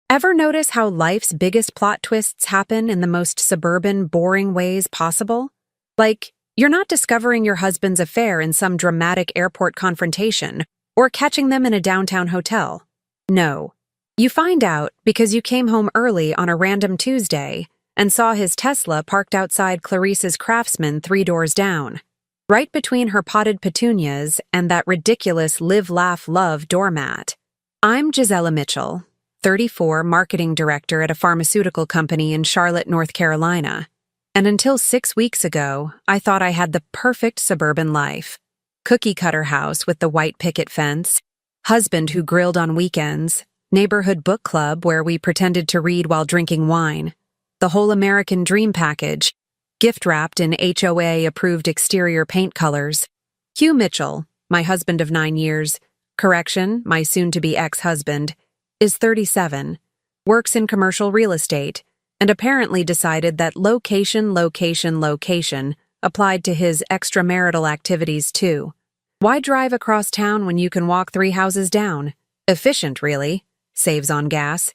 Ever notice how life's biggest plot twists happen in the most suburban, boring ways possible? Like, you're not discovering your husband's affair in some dramatic airport confrontation or catching them in a downtown hotel. No. You find out because you came home early on a random Tuesday and saw his Tesla parked outside Clarice's Craftsman 3 doors down, right between her potted petunias and that ridiculous Live, Laugh, Love doormat. I'm Gisela Mitchell, 34, marketing director at a pharmaceutical company in Charlotte, North Carolina. And until 6 weeks ago, I thought I had the perfect suburban life. Cookie-cutter house with the white picket fence, husband who grilled on weekends, neighborhood book club where we pretended to read while drinking wine, the whole American dream package, gift-wrapped in HOA-approved exterior paint colors. Hugh Mitchell, my husband of 9 years, correction, my soon-to-be ex-husband, is 37, works in commercial real estate, and apparently decided that location applied to his extramarital activities too. Why drive across town when you can walk 3 houses down? Efficient, really. Saves on gas.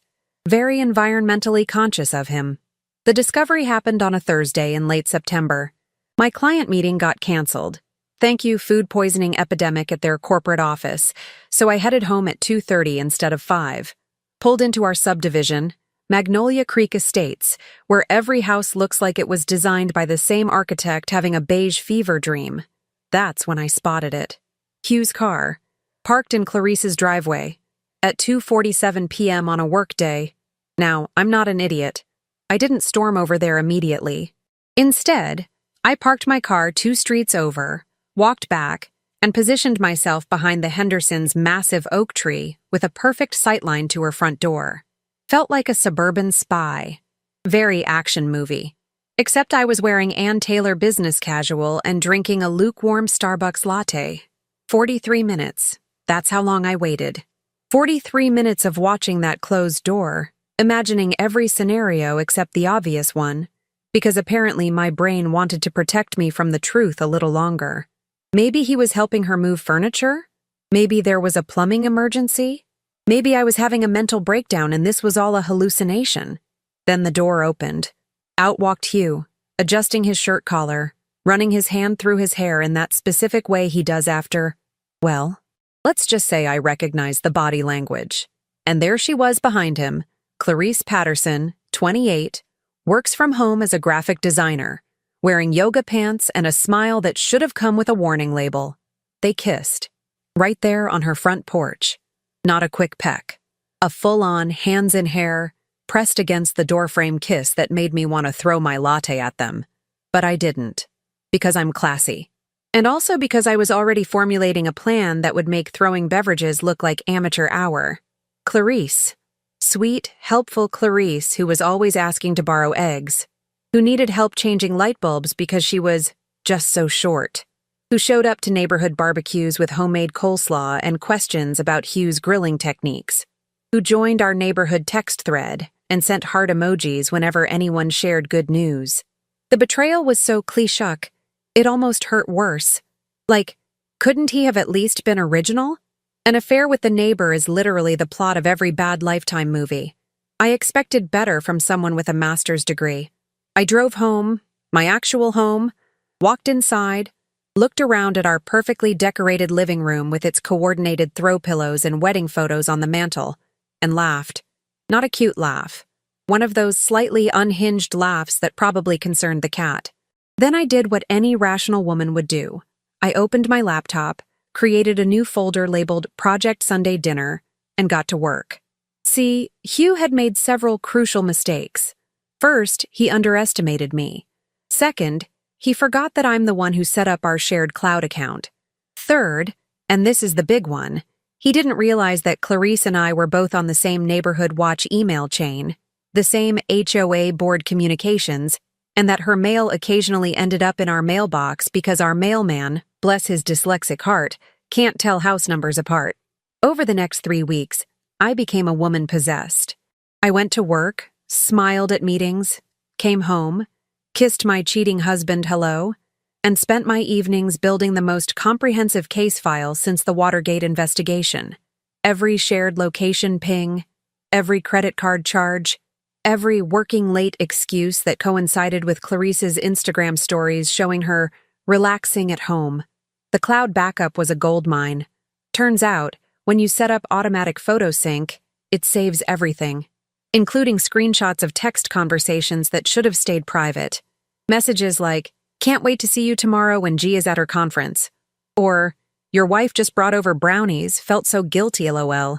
Very environmentally conscious of him. The discovery happened on a Thursday in late September. My client meeting got canceled. Thank you, food poisoning epidemic at their corporate office, so I headed home at 2:30 instead of 5. Pulled into our subdivision, Magnolia Creek Estates, where every house looks like it was designed by the same architect having a beige fever dream. That's when I spotted it. Hugh's car, parked in Clarice's driveway, at 2:47 p.m. on a workday. Now, I'm not an idiot. I didn't storm over there immediately. Instead, I parked my car 2 streets over, walked back, and positioned myself behind the Hendersons' massive oak tree with a perfect sightline to her front door. Felt like a suburban spy. Very action movie. Except I was wearing Ann Taylor business casual and drinking a lukewarm Starbucks latte. 43 minutes. That's how long I waited. 43 minutes of watching that closed door, imagining every scenario except the obvious one, because apparently my brain wanted to protect me from the truth a little longer. Maybe he was helping her move furniture? Maybe there was a plumbing emergency? Maybe I was having a mental breakdown and this was all a hallucination. Then the door opened. Out walked Hugh, adjusting his shirt collar, running his hand through his hair in that specific way he does after, well, let's just say I recognized the body language. And there she was behind him, Clarice Patterson, 28, works from home as a graphic designer, wearing yoga pants and a smile that should have come with a warning label. They kissed, right there on her front porch. Not a quick peck. A full-on, hands-in-hair, pressed against the doorframe kiss that made me want to throw my latte at them. But I didn't. Because I'm classy. And also because I was already formulating a plan that would make throwing beverages look like amateur hour. Clarice. Sweet, helpful Clarice who was always asking to borrow eggs. Who needed help changing light bulbs because she was just so short. Who showed up to neighborhood barbecues with homemade coleslaw and questions about Hugh's grilling techniques, who joined our neighborhood text thread and sent heart emojis whenever anyone shared good news. The betrayal was so cliché, it almost hurt worse. Like, couldn't he have at least been original? An affair with the neighbor is literally the plot of every bad Lifetime movie. I expected better from someone with a master's degree. I drove home, my actual home, walked inside, looked around at our perfectly decorated living room with its coordinated throw pillows and wedding photos on the mantel, and laughed. Not a cute laugh. One of those slightly unhinged laughs that probably concerned the cat. Then I did what any rational woman would do. I opened my laptop, created a new folder labeled Project Sunday Dinner, and got to work. See, Hugh had made several crucial mistakes. First, he underestimated me. Second, he forgot that I'm the one who set up our shared cloud account. Third, and this is the big one, he didn't realize that Clarice and I were both on the same neighborhood watch email chain, the same HOA board communications, and that her mail occasionally ended up in our mailbox because our mailman, bless his dyslexic heart, can't tell house numbers apart. Over the next 3 weeks, I became a woman possessed. I went to work, smiled at meetings, came home, kissed my cheating husband hello, and spent my evenings building the most comprehensive case file since the Watergate investigation. Every shared location ping, Every credit card charge, every working late excuse that coincided with Clarice's Instagram stories showing her relaxing at home. The cloud backup was a goldmine. Turns out, when you set up automatic photo sync, it saves everything, including screenshots of text conversations that should have stayed private. Messages like, "Can't wait to see you tomorrow when G is at her conference," or "Your wife just brought over brownies, felt so guilty, lol,"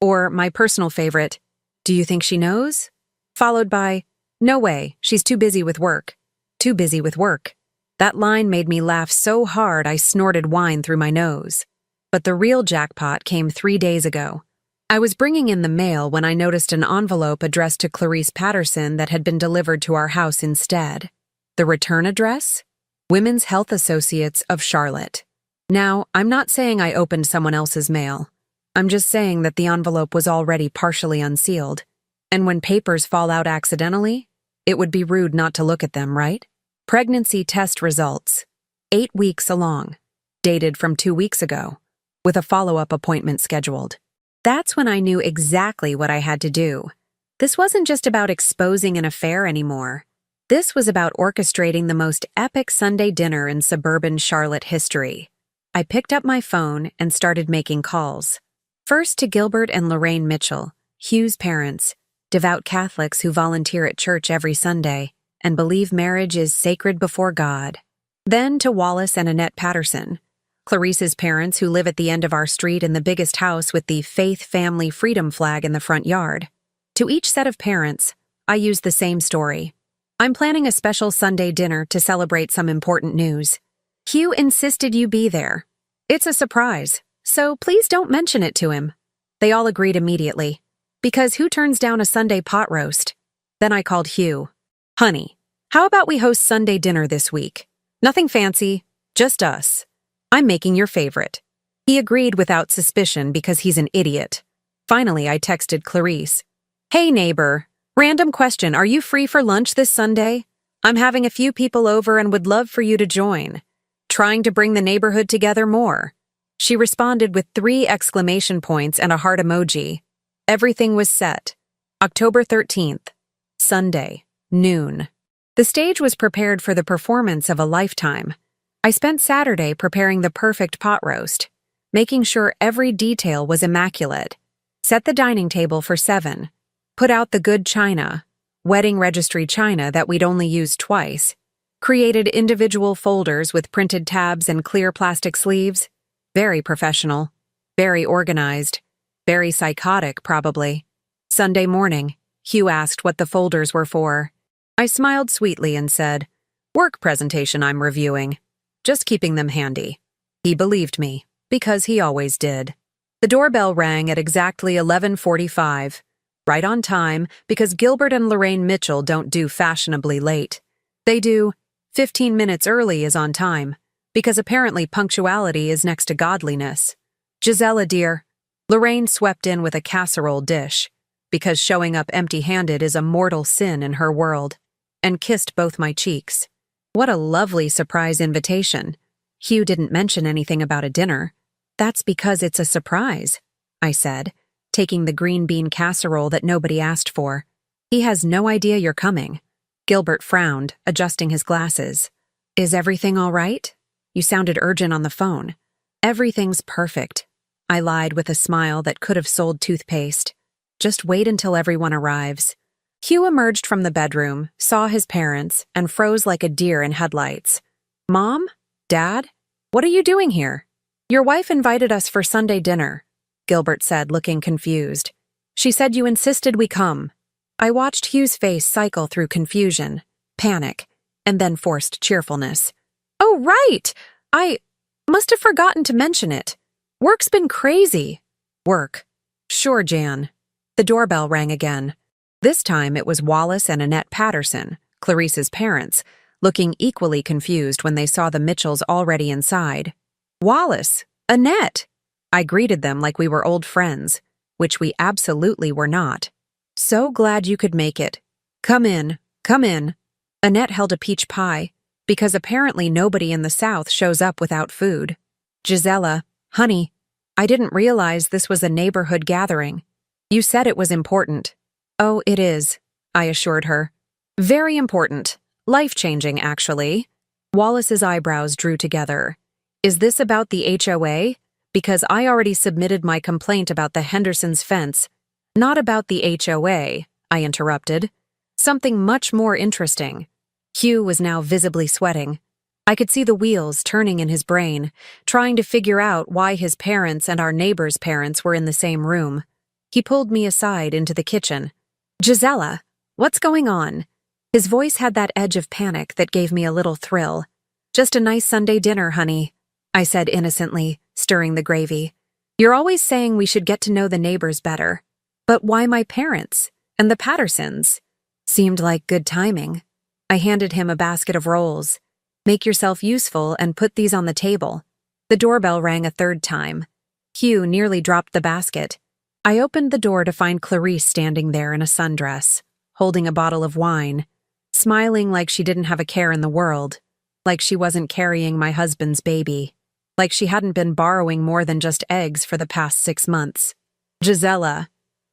or my personal favorite, "Do you think she knows?" Followed by, "No way, she's too busy with work." Too busy with work. That line made me laugh so hard I snorted wine through my nose. But the real jackpot came 3 days ago. I was bringing in the mail when I noticed an envelope addressed to Clarice Patterson that had been delivered to our house instead. The return address? Women's Health Associates of Charlotte. Now, I'm not saying I opened someone else's mail. I'm just saying that the envelope was already partially unsealed. And when papers fall out accidentally, it would be rude not to look at them, right? Pregnancy test results. 8 weeks along. Dated from 2 weeks ago. With a follow-up appointment scheduled. That's when I knew exactly what I had to do. This wasn't just about exposing an affair anymore. This was about orchestrating the most epic Sunday dinner in suburban Charlotte history. I picked up my phone and started making calls. First to Gilbert and Lorraine Mitchell, Hugh's parents, devout Catholics who volunteer at church every Sunday and believe marriage is sacred before God. Then to Wallace and Annette Patterson, Clarice's parents who live at the end of our street in the biggest house with the Faith Family Freedom flag in the front yard. To each set of parents, I used the same story. I'm planning a special Sunday dinner to celebrate some important news. Hugh insisted you be there. It's a surprise, so please don't mention it to him. They all agreed immediately. Because who turns down a Sunday pot roast? Then I called Hugh. "Honey, how about we host Sunday dinner this week? Nothing fancy, just us. I'm making your favorite." He agreed without suspicion because he's an idiot. Finally, I texted Clarice. "Hey neighbor, random question, are you free for lunch this Sunday? I'm having a few people over and would love for you to join. Trying to bring the neighborhood together more." She responded with 3 exclamation points and a heart emoji. Everything was set. October 13th, Sunday, noon. The stage was prepared for the performance of a lifetime. I spent Saturday preparing the perfect pot roast, making sure every detail was immaculate. Set the dining table for 7. Put out the good china, wedding registry china that we'd only used twice. Created individual folders with printed tabs and clear plastic sleeves. Very professional. Very organized. Very psychotic, probably. Sunday morning, Hugh asked what the folders were for. I smiled sweetly and said, "Work presentation I'm reviewing. Just keeping them handy." He believed me, because he always did. The doorbell rang at exactly 11:45. Right on time, because Gilbert and Lorraine Mitchell don't do fashionably late. They do 15 minutes early is on time, because apparently punctuality is next to godliness. "Gisela, dear." Lorraine swept in with a casserole dish, because showing up empty-handed is a mortal sin in her world, and kissed both my cheeks. What a lovely surprise invitation. Hugh didn't mention anything about a dinner. "That's because it's a surprise," I said, taking the green bean casserole that nobody asked for. "He has no idea you're coming." Gilbert frowned, adjusting his glasses. "Is everything all right? You sounded urgent on the phone." "Everything's perfect," I lied with a smile that could have sold toothpaste. "Just wait until everyone arrives." Hugh emerged from the bedroom, saw his parents, and froze like a deer in headlights. "Mom? Dad? What are you doing here?" "Your wife invited us for Sunday dinner," Gilbert said, looking confused. "She said you insisted we come." I watched Hugh's face cycle through confusion, panic, and then forced cheerfulness. "Oh, right! I must have forgotten to mention it. Work's been crazy." "Work. Sure, Jan." The doorbell rang again. This time it was Wallace and Annette Patterson, Clarice's parents, looking equally confused when they saw the Mitchells already inside. "Wallace! Annette!" I greeted them like we were old friends, which we absolutely were not. "So glad you could make it. Come in, come in." Annette held a peach pie, because apparently nobody in the South shows up without food. "Gisela, honey, I didn't realize this was a neighborhood gathering. You said it was important. Oh, it is, I assured her. Very important. Life-changing, actually. Wallace's eyebrows drew together. Is this about the HOA? Because I already submitted my complaint about the Henderson's fence. Not about the HOA, I interrupted. Something much more interesting. Hugh was now visibly sweating. I could see the wheels turning in his brain, trying to figure out why his parents and our neighbor's parents were in the same room. He pulled me aside into the kitchen. Gisela, what's going on? His voice had that edge of panic that gave me a little thrill. Just a nice Sunday dinner, honey, I said innocently, stirring the gravy. You're always saying we should get to know the neighbors better. But why my parents? And the Pattersons? Seemed like good timing. I handed him a basket of rolls. Make yourself useful and put these on the table. The doorbell rang a third time. Hugh nearly dropped the basket. I opened the door to find Clarice standing there in a sundress, holding a bottle of wine, smiling like she didn't have a care in the world, like she wasn't carrying my husband's baby, like she hadn't been borrowing more than just eggs for the past 6 months. Gisela,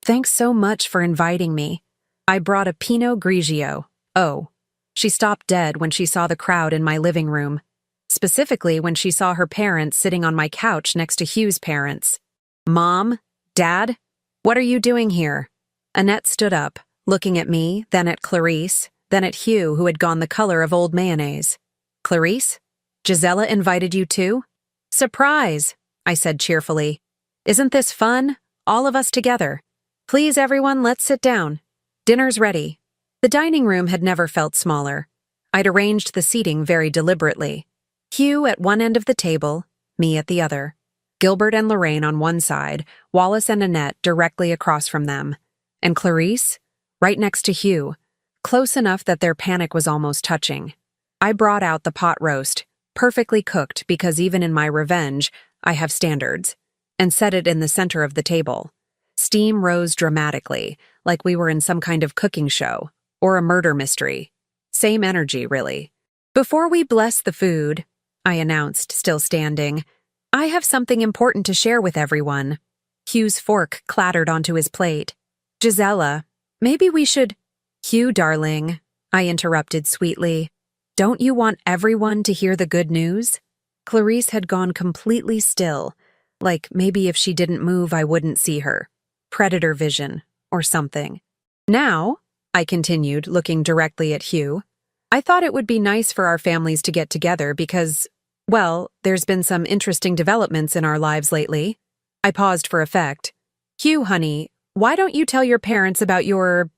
thanks so much for inviting me. I brought a Pinot Grigio. Oh. She stopped dead when she saw the crowd in my living room, specifically when she saw her parents sitting on my couch next to Hugh's parents. Mom? Dad? What are you doing here? Annette stood up, looking at me, then at Clarice, then at Hugh, who had gone the color of old mayonnaise. Clarice? Gisela invited you too? Surprise, I said cheerfully. Isn't this fun? All of us together. Please, everyone, let's sit down. Dinner's ready. The dining room had never felt smaller. I'd arranged the seating very deliberately. Hugh at one end of the table, me at the other. Gilbert and Lorraine on one side, Wallace and Annette directly across from them. And Clarice? Right next to Hugh, close enough that their panic was almost touching. I brought out the pot roast, perfectly cooked because even in my revenge, I have standards, and set it in the center of the table. Steam rose dramatically, like we were in some kind of cooking show. Or a murder mystery. Same energy, really. Before we bless the food, I announced, still standing, I have something important to share with everyone. Hugh's fork clattered onto his plate. Gisela, maybe we should— Hugh, darling, I interrupted sweetly. Don't you want everyone to hear the good news? Clarice had gone completely still, like maybe if she didn't move I wouldn't see her. Predator vision, or something. Now, I continued, looking directly at Hugh, I thought it would be nice for our families to get together because, well, there's been some interesting developments in our lives lately. I paused for effect. Hugh, honey, why don't you tell your parents about your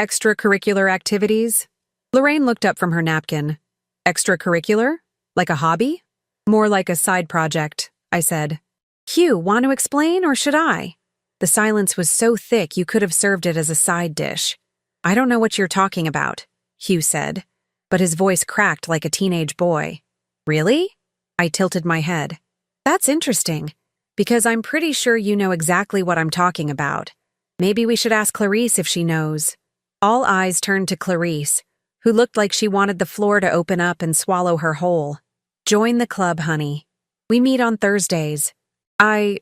extracurricular activities? Lorraine looked up from her napkin. Extracurricular? Like a hobby? More like a side project, I said. Hugh, want to explain or should I? The silence was so thick you could have served it as a side dish. I don't know what you're talking about, Hugh said, but his voice cracked like a teenage boy. Really? I tilted my head. That's interesting, because I'm pretty sure you know exactly what I'm talking about. Maybe we should ask Clarice if she knows. All eyes turned to Clarice, who looked like she wanted the floor to open up and swallow her whole. Join the club, honey. We meet on Thursdays. I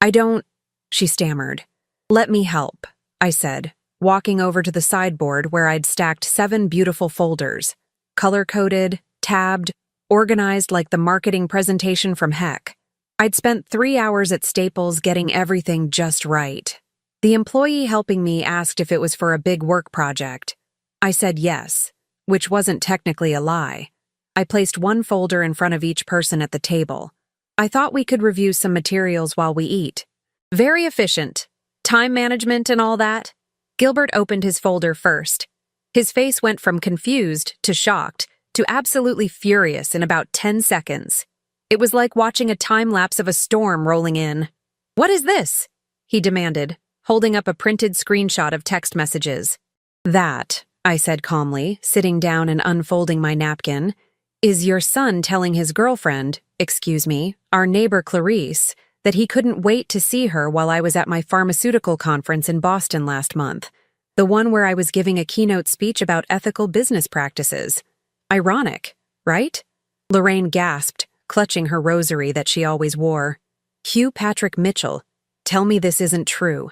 don't, she stammered. Let me help, I said, walking over to the sideboard where I'd stacked 7 beautiful folders, color-coded, tabbed, organized like the marketing presentation from heck. I'd spent 3 hours at Staples getting everything just right. The employee helping me asked if it was for a big work project. I said yes, which wasn't technically a lie. I placed 1 folder in front of each person at the table. I thought we could review some materials while we eat. Very efficient. Time management and all that. Gilbert opened his folder first. His face went from confused to shocked to absolutely furious in about 10 seconds. It was like watching a time-lapse of a storm rolling in. What is this? He demanded, holding up a printed screenshot of text messages. That, I said calmly, sitting down and unfolding my napkin, is your son telling his girlfriend, our neighbor Clarice, that he couldn't wait to see her while I was at my pharmaceutical conference in Boston last month, the one where I was giving a keynote speech about ethical business practices. Ironic, right? Lorraine gasped, clutching her rosary that she always wore. Hugh Patrick Mitchell, tell me this isn't true.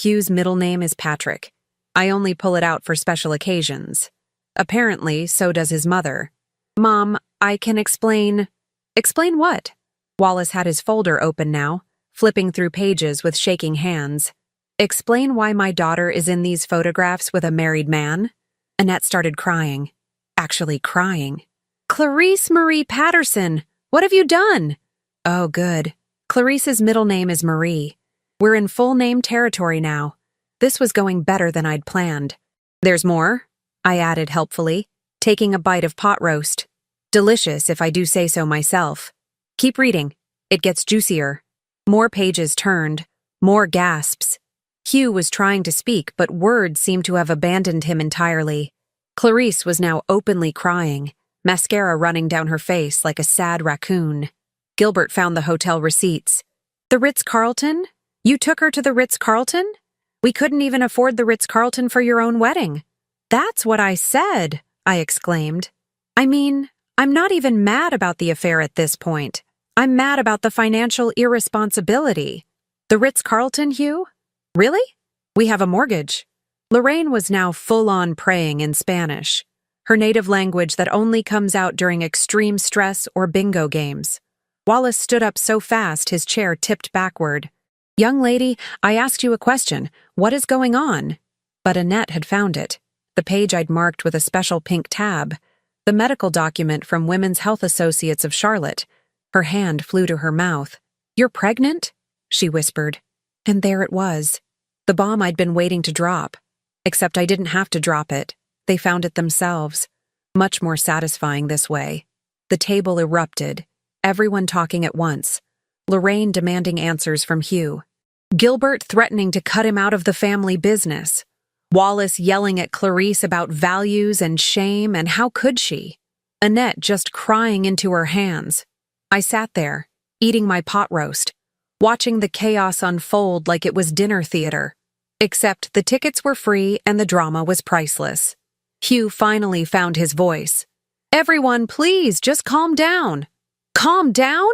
Hugh's middle name is Patrick. I only pull it out for special occasions. Apparently, so does his mother. Mom, I can explain. Explain what? Wallace had his folder open now, flipping through pages with shaking hands. Explain why my daughter is in these photographs with a married man? Annette started crying. Actually crying. Clarice Marie Patterson, what have you done? Oh, good. Clarice's middle name is Marie. We're in full name territory now. This was going better than I'd planned. There's more, I added helpfully, taking a bite of pot roast. Delicious, if I do say so myself. Keep reading. It gets juicier. More pages turned. More gasps. Hugh was trying to speak, but words seemed to have abandoned him entirely. Clarice was now openly crying, mascara running down her face like a sad raccoon. Gilbert found the hotel receipts. The Ritz-Carlton? You took her to the Ritz-Carlton? We couldn't even afford the Ritz-Carlton for your own wedding. That's what I said, I exclaimed. I mean, I'm not even mad about the affair at this point. I'm mad about the financial irresponsibility. The Ritz-Carlton, Hugh? Really? We have a mortgage. Lorraine was now full-on praying in Spanish, her native language that only comes out during extreme stress or bingo games. Wallace stood up so fast his chair tipped backward. Young lady, I asked you a question. What is going on? But Annette had found it. The page I'd marked with a special pink tab. The medical document from Women's Health Associates of Charlotte. Her hand flew to her mouth. You're pregnant? She whispered. And there it was. The bomb I'd been waiting to drop. Except I didn't have to drop it. They found it themselves. Much more satisfying this way. The table erupted. Everyone talking at once. Lorraine demanding answers from Hugh. Gilbert threatening to cut him out of the family business. Wallace yelling at Clarice about values and shame, and how could she? Annette just crying into her hands. I sat there, eating my pot roast, watching the chaos unfold like it was dinner theater. Except the tickets were free and the drama was priceless. Hugh finally found his voice. Everyone, please, just calm down. Calm down?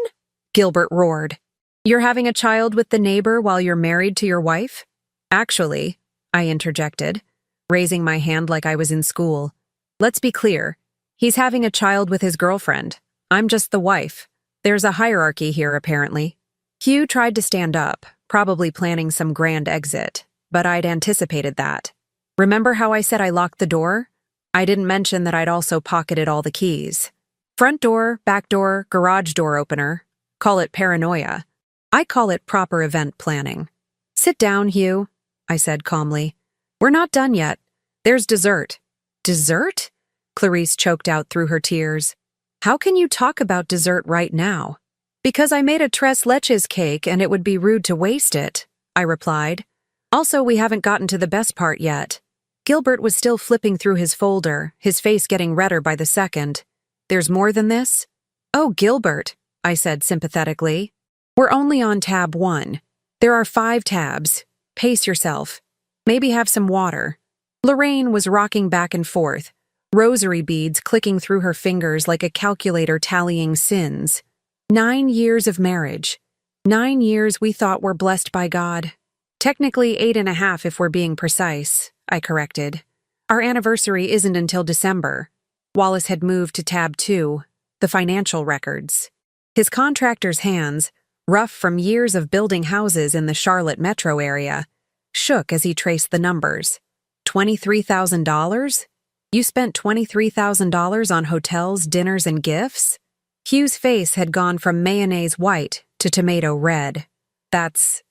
Gilbert roared. You're having a child with the neighbor while you're married to your wife? Actually, I interjected, raising my hand like I was in school. Let's be clear. He's having a child with his girlfriend. I'm just the wife. There's a hierarchy here, apparently. Hugh tried to stand up, probably planning some grand exit, but I'd anticipated that. Remember how I said I locked the door? I didn't mention that I'd also pocketed all the keys. Front door, back door, garage door opener. Call it paranoia. I call it proper event planning. Sit down, Hugh, I said calmly. We're not done yet. There's dessert. Dessert? Clarice choked out through her tears. How can you talk about dessert right now? Because I made a tres leches cake and it would be rude to waste it, I replied. Also, we haven't gotten to the best part yet. Gilbert was still flipping through his folder, his face getting redder by the second. There's more than this? Oh, Gilbert, I said sympathetically. We're only on tab 1. There are 5 tabs. Pace yourself. Maybe have some water. Lorraine was rocking back and forth, rosary beads clicking through her fingers like a calculator tallying sins. 9 years of marriage. 9 years we thought were blessed by God. Technically 8.5 if we're being precise, I corrected. Our anniversary isn't until December. Wallace had moved to tab 2, the financial records. His contractor's hands, rough from years of building houses in the Charlotte metro area, shook as he traced the numbers. $23,000? You spent $23,000 on hotels, dinners, and gifts? Hugh's face had gone from mayonnaise white to tomato red. That's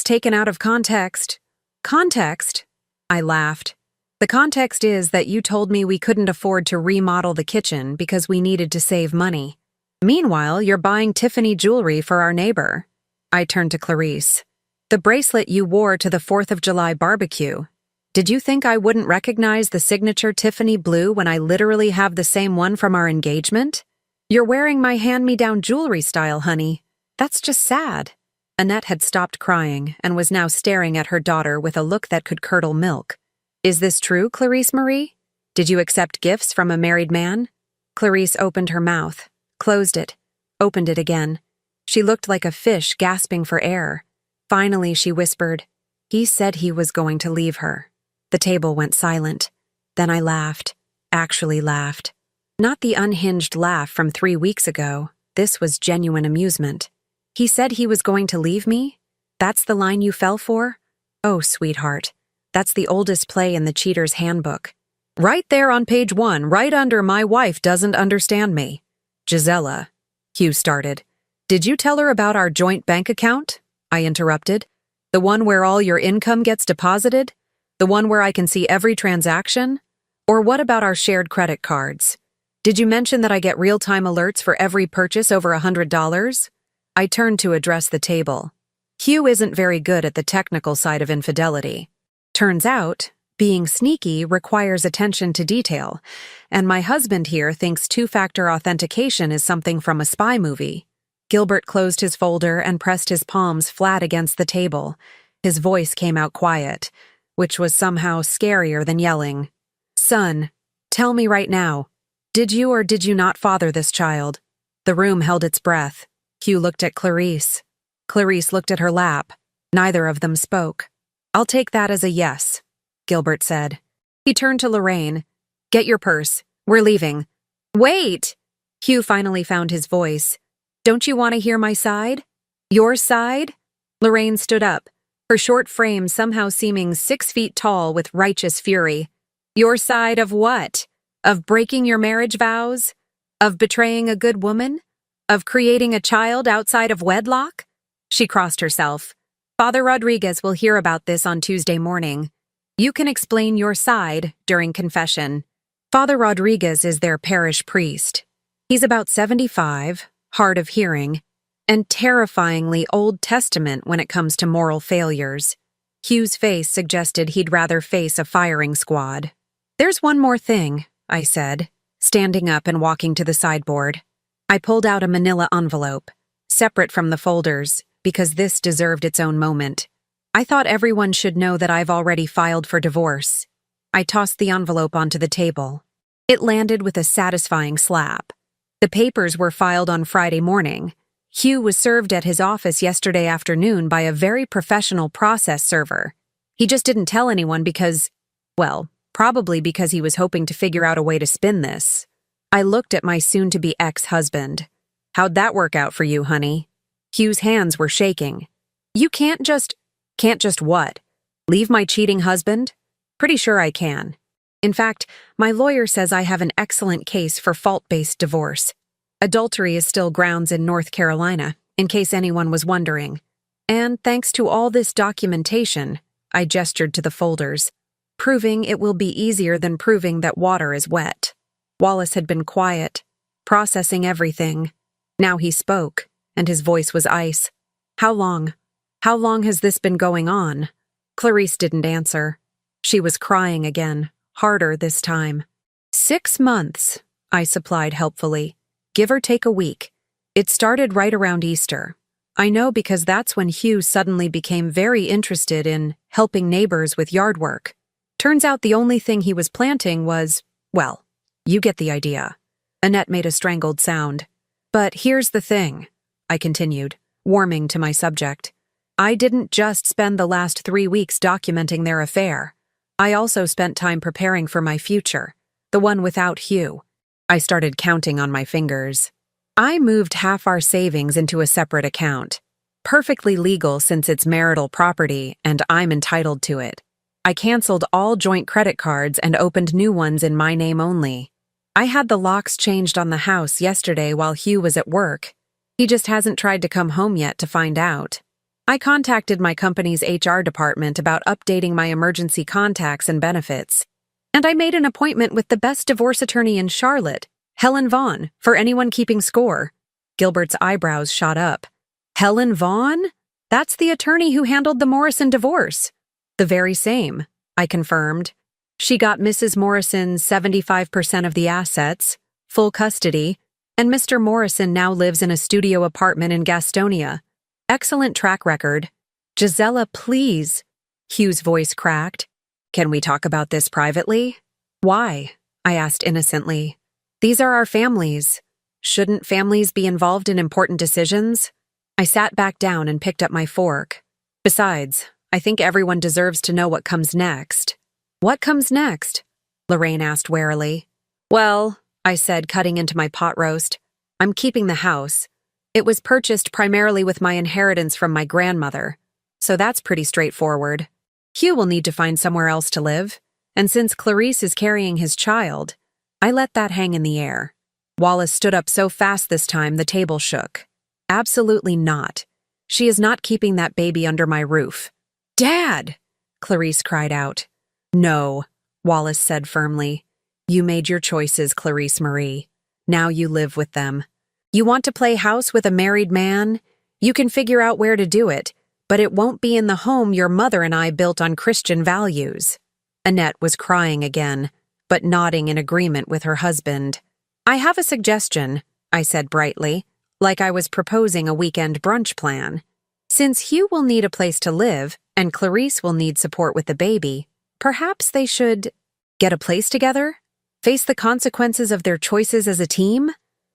taken out of context. Context? I laughed. The context is that you told me we couldn't afford to remodel the kitchen because we needed to save money. Meanwhile, you're buying Tiffany jewelry for our neighbor. I turned to Clarice. The bracelet you wore to the 4th of July barbecue. Did you think I wouldn't recognize the signature Tiffany blue when I literally have the same one from our engagement? You're wearing my hand-me-down jewelry style, honey. That's just sad. Annette had stopped crying and was now staring at her daughter with a look that could curdle milk. Is this true, Clarice Marie? Did you accept gifts from a married man? Clarice opened her mouth, closed it, opened it again. She looked like a fish gasping for air. Finally, she whispered, He said he was going to leave her. The table went silent. Then I laughed. Actually laughed. Not the unhinged laugh from 3 weeks ago. This was genuine amusement. He said he was going to leave me? That's the line you fell for? Oh, sweetheart. That's the oldest play in the Cheater's Handbook. Right there on page 1, right under "My wife doesn't understand me." Gisela, Hugh started. Did you tell her about our joint bank account? I interrupted. The one where all your income gets deposited? The one where I can see every transaction? Or what about our shared credit cards? Did you mention that I get real-time alerts for every purchase over $100? I turned to address the table. Hugh isn't very good at the technical side of infidelity. Turns out, being sneaky requires attention to detail, and my husband here thinks two-factor authentication is something from a spy movie. Gilbert closed his folder and pressed his palms flat against the table. His voice came out quiet, which was somehow scarier than yelling. Son, tell me right now, did you or did you not father this child? The room held its breath. Hugh looked at Clarice. Clarice looked at her lap. Neither of them spoke. I'll take that as a yes, Gilbert said. He turned to Lorraine. Get your purse. We're leaving. Wait! Hugh finally found his voice. Don't you want to hear my side? Your side? Lorraine stood up, her short frame somehow seeming 6 feet tall with righteous fury. Your side of what? Of breaking your marriage vows? Of betraying a good woman? Of creating a child outside of wedlock? She crossed herself. Father Rodriguez will hear about this on Tuesday morning. You can explain your side during confession. Father Rodriguez is their parish priest. He's about 75, hard of hearing, and terrifyingly Old Testament when it comes to moral failures. Hugh's face suggested he'd rather face a firing squad. There's one more thing, I said, standing up and walking to the sideboard. I pulled out a manila envelope, separate from the folders, because this deserved its own moment. I thought everyone should know that I've already filed for divorce. I tossed the envelope onto the table. It landed with a satisfying slap. The papers were filed on Friday morning. Hugh was served at his office yesterday afternoon by a very professional process server. He just didn't tell anyone because, well, probably because he was hoping to figure out a way to spin this. I looked at my soon-to-be ex-husband. How'd that work out for you, honey? Hugh's hands were shaking. You can't just what? Leave my cheating husband? Pretty sure I can. In fact, my lawyer says I have an excellent case for fault-based divorce. Adultery is still grounds in North Carolina, in case anyone was wondering. And thanks to all this documentation, I gestured to the folders, proving it will be easier than proving that water is wet. Wallace had been quiet, processing everything. Now he spoke, and his voice was ice. How long? How long has this been going on? Clarice didn't answer. She was crying again, harder this time. 6 months, I supplied helpfully. Give or take a week. It started right around Easter. I know because that's when Hugh suddenly became very interested in helping neighbors with yard work. Turns out the only thing he was planting was, well, you get the idea. Annette made a strangled sound. But here's the thing, I continued, warming to my subject. I didn't just spend the last 3 weeks documenting their affair. I also spent time preparing for my future, the one without Hugh. I started counting on my fingers. I moved half our savings into a separate account. Perfectly legal since it's marital property and I'm entitled to it. I canceled all joint credit cards and opened new ones in my name only. I had the locks changed on the house yesterday while Hugh was at work. He just hasn't tried to come home yet to find out. I contacted my company's HR department about updating my emergency contacts and benefits. And I made an appointment with the best divorce attorney in Charlotte, Helen Vaughn, for anyone keeping score. Gilbert's eyebrows shot up. Helen Vaughn? That's the attorney who handled the Morrison divorce. The very same, I confirmed. She got Mrs. Morrison's 75% of the assets, full custody, and Mr. Morrison now lives in a studio apartment in Gastonia. Excellent track record. Gisela, please. Hugh's voice cracked. Can we talk about this privately? Why? I asked innocently. These are our families. Shouldn't families be involved in important decisions? I sat back down and picked up my fork. Besides, I think everyone deserves to know what comes next. What comes next? Lorraine asked warily. Well, I said, cutting into my pot roast, I'm keeping the house. It was purchased primarily with my inheritance from my grandmother, so that's pretty straightforward. Hugh will need to find somewhere else to live, and since Clarice is carrying his child, I let that hang in the air. Wallace stood up so fast this time the table shook. Absolutely not. She is not keeping that baby under my roof. Dad! Clarice cried out. No, Wallace said firmly. You made your choices, Clarice Marie. Now you live with them. You want to play house with a married man? You can figure out where to do it, but it won't be in the home your mother and I built on Christian values. Annette was crying again, but nodding in agreement with her husband. I have a suggestion, I said brightly, like I was proposing a weekend brunch plan. Since Hugh will need a place to live, and Clarice will need support with the baby, perhaps they should get a place together? Face the consequences of their choices as a team?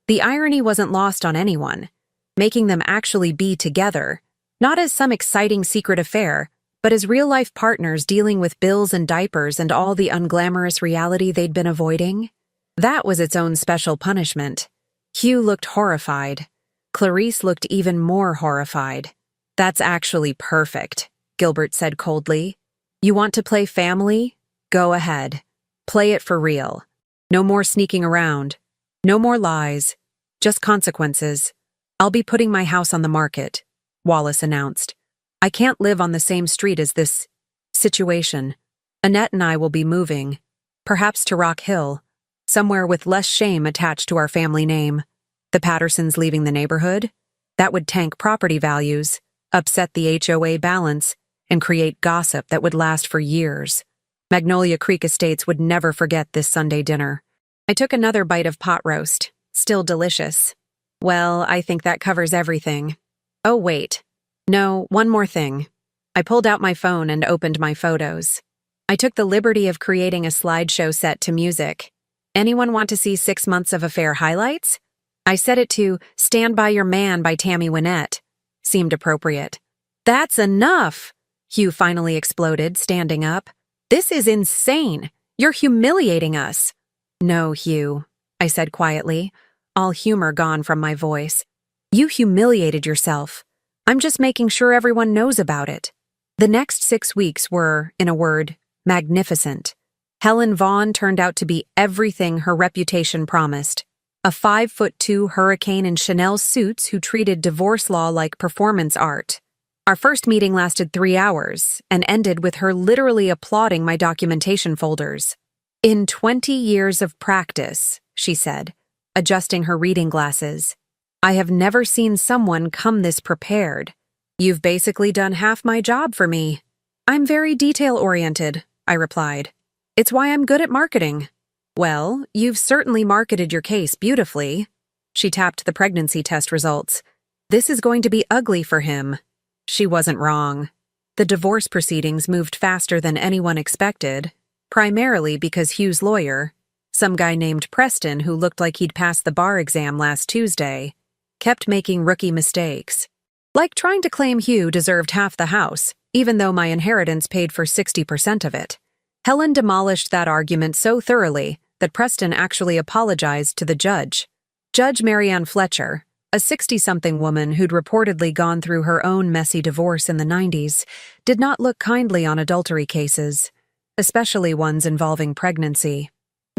The irony wasn't lost on anyone, making them actually be together, not as some exciting secret affair, but as real-life partners dealing with bills and diapers and all the unglamorous reality they'd been avoiding. That was its own special punishment. Hugh looked horrified. Clarice looked even more horrified. That's actually perfect, Gilbert said coldly. You want to play family? Go ahead. Play it for real. No more sneaking around. No more lies. Just consequences. I'll be putting my house on the market, Wallace announced. I can't live on the same street as this situation. Annette and I will be moving, perhaps to Rock Hill, somewhere with less shame attached to our family name. The Pattersons leaving the neighborhood? That would tank property values, upset the HOA balance, and create gossip that would last for years. Magnolia Creek Estates would never forget this Sunday dinner. I took another bite of pot roast, still delicious. Well, I think that covers everything. Oh, wait. No, one more thing. I pulled out my phone and opened my photos. I took the liberty of creating a slideshow set to music. Anyone want to see 6 months of affair highlights? I set it to Stand By Your Man by Tammy Wynette. Seemed appropriate. That's enough! Hugh finally exploded, standing up. This is insane! You're humiliating us! No, Hugh, I said quietly, all humor gone from my voice. You humiliated yourself. I'm just making sure everyone knows about it. The next 6 weeks were, in a word, magnificent. Helen Vaughn turned out to be everything her reputation promised. A 5'2" hurricane in Chanel suits who treated divorce law like performance art. Our first meeting lasted 3 hours and ended with her literally applauding my documentation folders. In 20 years of practice, she said, adjusting her reading glasses, I have never seen someone come this prepared. You've basically done half my job for me. I'm very detail-oriented, I replied. It's why I'm good at marketing. Well, you've certainly marketed your case beautifully. She tapped the pregnancy test results. This is going to be ugly for him. She wasn't wrong. The divorce proceedings moved faster than anyone expected, primarily because Hugh's lawyer, some guy named Preston who looked like he'd passed the bar exam last Tuesday, kept making rookie mistakes. Like trying to claim Hugh deserved half the house, even though my inheritance paid for 60% of it. Helen demolished that argument so thoroughly that Preston actually apologized to the judge. Judge Marianne Fletcher, a 60-something woman who'd reportedly gone through her own messy divorce in the 90s, did not look kindly on adultery cases, especially ones involving pregnancy.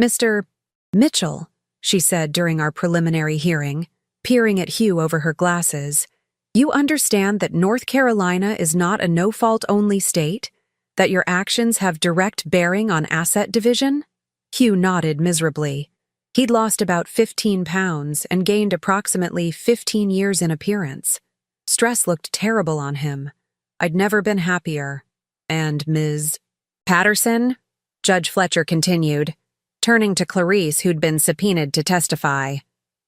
Mr. Mitchell, she said during our preliminary hearing, peering at Hugh over her glasses, you understand that North Carolina is not a no-fault-only state? That your actions have direct bearing on asset division? Hugh nodded miserably. He'd lost about 15 pounds and gained approximately 15 years in appearance. Stress looked terrible on him. I'd never been happier. And Ms. Patterson? Judge Fletcher continued, turning to Clarice, who'd been subpoenaed to testify.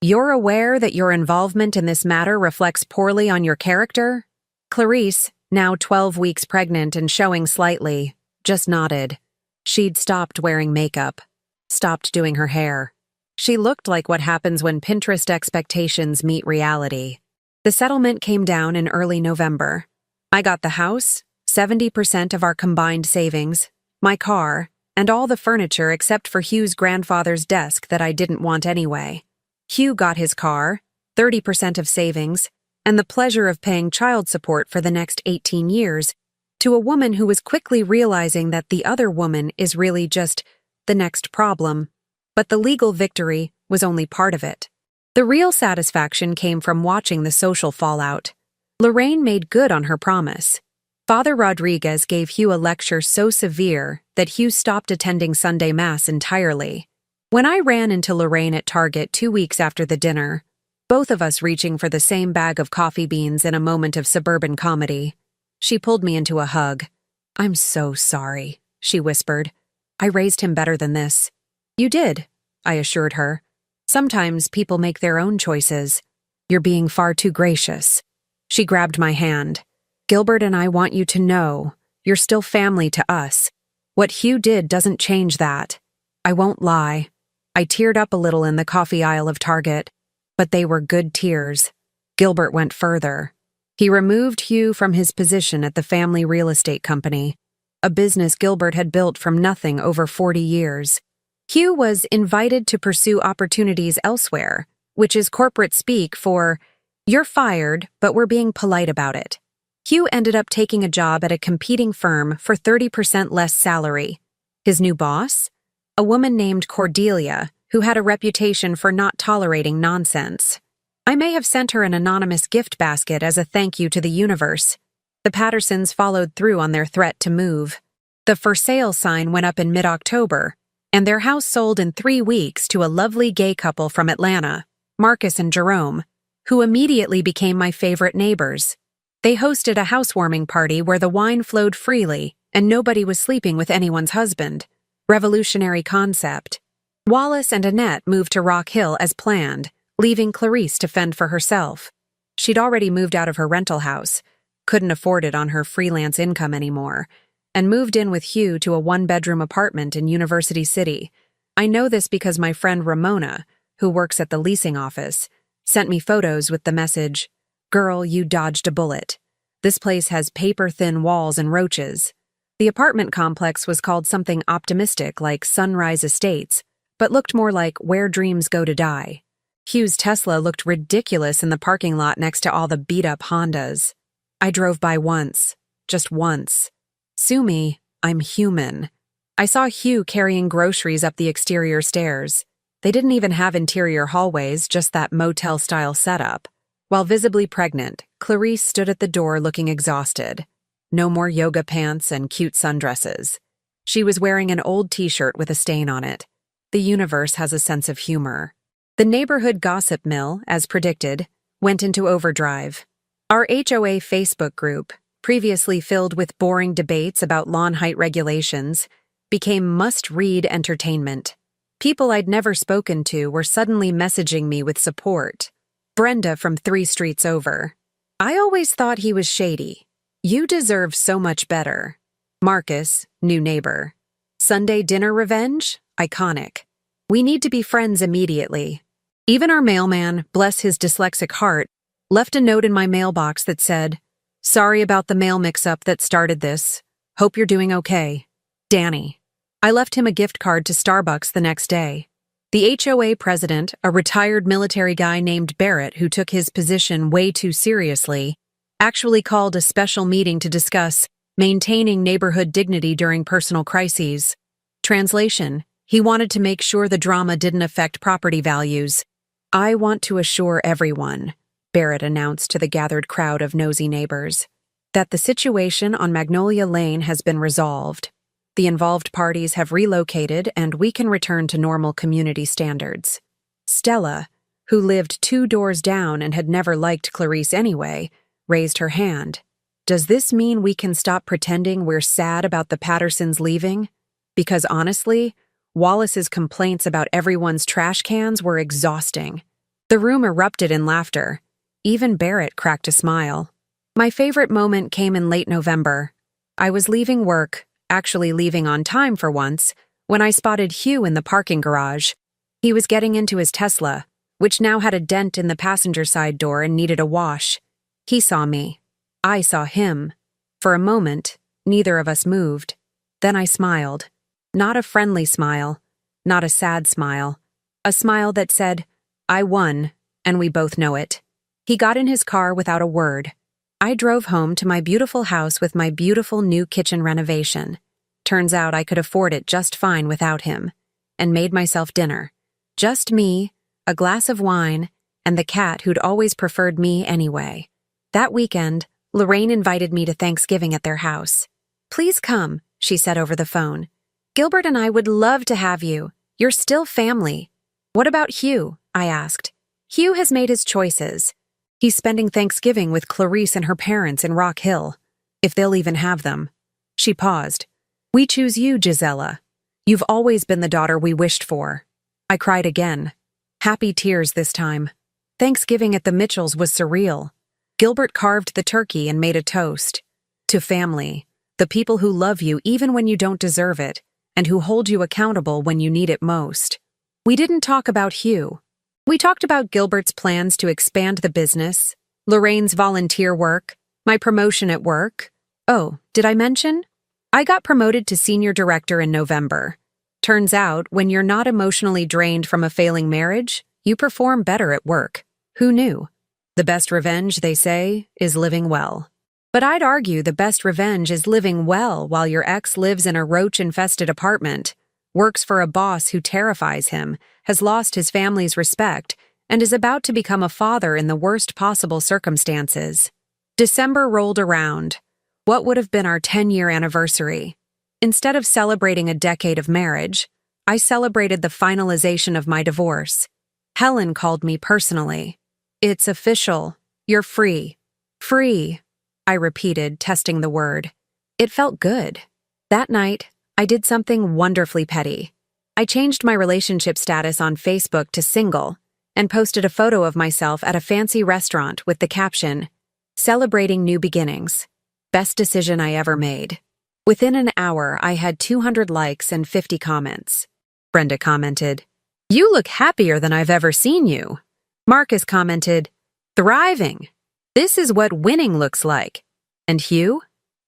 You're aware that your involvement in this matter reflects poorly on your character? Clarice, now 12 weeks pregnant and showing slightly, just nodded. She'd stopped wearing makeup, stopped doing her hair. She looked like what happens when Pinterest expectations meet reality. The settlement came down in early November. I got the house, 70% of our combined savings, my car, and all the furniture except for Hugh's grandfather's desk that I didn't want anyway. Hugh got his car, 30% of savings, and the pleasure of paying child support for the next 18 years to a woman who was quickly realizing that the other woman is really just the next problem. But the legal victory was only part of it. The real satisfaction came from watching the social fallout. Lorraine made good on her promise. Father Rodriguez gave Hugh a lecture so severe that Hugh stopped attending Sunday Mass entirely. When I ran into Lorraine at Target 2 weeks after the dinner, both of us reaching for the same bag of coffee beans in a moment of suburban comedy, she pulled me into a hug. "I'm so sorry," she whispered. "I raised him better than this." "You did," I assured her. "Sometimes people make their own choices. You're being far too gracious." She grabbed my hand. "Gilbert and I want you to know, you're still family to us. What Hugh did doesn't change that. I won't lie. I teared up a little in the coffee aisle of Target, but they were good tears." Gilbert went further. He removed Hugh from his position at the family real estate company, a business Gilbert had built from nothing over 40 years. Hugh was invited to pursue opportunities elsewhere, which is corporate speak for, "You're fired, but we're being polite about it." Hugh ended up taking a job at a competing firm for 30% less salary. His new boss? A woman named Cordelia, who had a reputation for not tolerating nonsense. I may have sent her an anonymous gift basket as a thank you to the universe. The Pattersons followed through on their threat to move. The for sale sign went up in mid-October, and their house sold in 3 weeks to a lovely gay couple from Atlanta, Marcus and Jerome, who immediately became my favorite neighbors. They hosted a housewarming party where the wine flowed freely and nobody was sleeping with anyone's husband. Revolutionary concept. Wallace and Annette moved to Rock Hill as planned, leaving Clarice to fend for herself. She'd already moved out of her rental house, couldn't afford it on her freelance income anymore, and moved in with Hugh to a 1-bedroom apartment in University City. I know this because my friend Ramona, who works at the leasing office, sent me photos with the message, "Girl, you dodged a bullet. This place has paper-thin walls and roaches." The apartment complex was called something optimistic like Sunrise Estates, but looked more like Where Dreams Go to Die. Hugh's Tesla looked ridiculous in the parking lot next to all the beat-up Hondas. I drove by once, just once. Sue me, I'm human. I saw Hugh carrying groceries up the exterior stairs. They didn't even have interior hallways, just that motel-style setup. While visibly pregnant, Clarice stood at the door looking exhausted. No more yoga pants and cute sundresses. She was wearing an old t-shirt with a stain on it. The universe has a sense of humor. The neighborhood gossip mill, as predicted, went into overdrive. Our HOA Facebook group, previously filled with boring debates about lawn height regulations, became must-read entertainment. People I'd never spoken to were suddenly messaging me with support. Brenda from 3 streets over. "I always thought he was shady. You deserve so much better." Marcus, new neighbor. "Sunday dinner revenge? Iconic. We need to be friends immediately." Even our mailman, bless his dyslexic heart, left a note in my mailbox that said, "Sorry about the mail mix-up that started this. Hope you're doing okay. Danny." I left him a gift card to Starbucks the next day. The HOA president, a retired military guy named Barrett who took his position way too seriously, actually called a special meeting to discuss maintaining neighborhood dignity during personal crises. Translation: he wanted to make sure the drama didn't affect property values. "I want to assure everyone," Barrett announced to the gathered crowd of nosy neighbors, "that the situation on Magnolia Lane has been resolved. The involved parties have relocated and we can return to normal community standards." Stella, who lived 2 doors down and had never liked Clarice anyway, raised her hand. "Does this mean we can stop pretending we're sad about the Pattersons leaving? Because honestly, Wallace's complaints about everyone's trash cans were exhausting." The room erupted in laughter. Even Barrett cracked a smile. My favorite moment came in late November. I was leaving work, actually leaving on time for once, when I spotted Hugh in the parking garage. He was getting into his Tesla, which now had a dent in the passenger side door and needed a wash. He saw me. I saw him. For a moment, Neither of us moved. Then I smiled. Not a friendly smile, not a sad smile. A smile that said, I won, and we both know it. He got in his car without a word. I drove home to my beautiful house with my beautiful new kitchen renovation. Turns out I could afford it just fine without him, and made myself dinner. Just me, a glass of wine, and the cat who'd always preferred me anyway. That weekend, Lorraine invited me to Thanksgiving at their house. Please come, she said over the phone. Gilbert and I would love to have you. You're still family. What about Hugh? I asked. Hugh has made his choices. He's spending Thanksgiving with Clarice and her parents in Rock Hill, if they'll even have them. She paused. We choose you, Gisela. You've always been the daughter we wished for. I cried again. Happy tears this time. Thanksgiving at the Mitchells was surreal. Gilbert carved the turkey and made a toast. To family, the people who love you even when you don't deserve it, and who hold you accountable when you need it most. We didn't talk about Hugh. We talked about Gilbert's plans to expand the business, Lorraine's volunteer work, my promotion at work. Oh, did I mention? I got promoted to senior director in November. Turns out, when you're not emotionally drained from a failing marriage, you perform better at work. Who knew? The best revenge, they say, is living well. But I'd argue the best revenge is living well while your ex lives in a roach-infested apartment, works for a boss who terrifies him, has lost his family's respect, and is about to become a father in the worst possible circumstances. December rolled around. What would have been our 10-year anniversary? Instead of celebrating a decade of marriage, I celebrated the finalization of my divorce. Helen called me personally. It's official. You're free. Free, I repeated, testing the word. It felt good. That night, I did something wonderfully petty. I changed my relationship status on Facebook to single and posted a photo of myself at a fancy restaurant with the caption, Celebrating New Beginnings. Best decision I ever made. Within an hour, I had 200 likes and 50 comments. Brenda commented, You look happier than I've ever seen you. Marcus commented, Thriving. This is what winning looks like. And Hugh?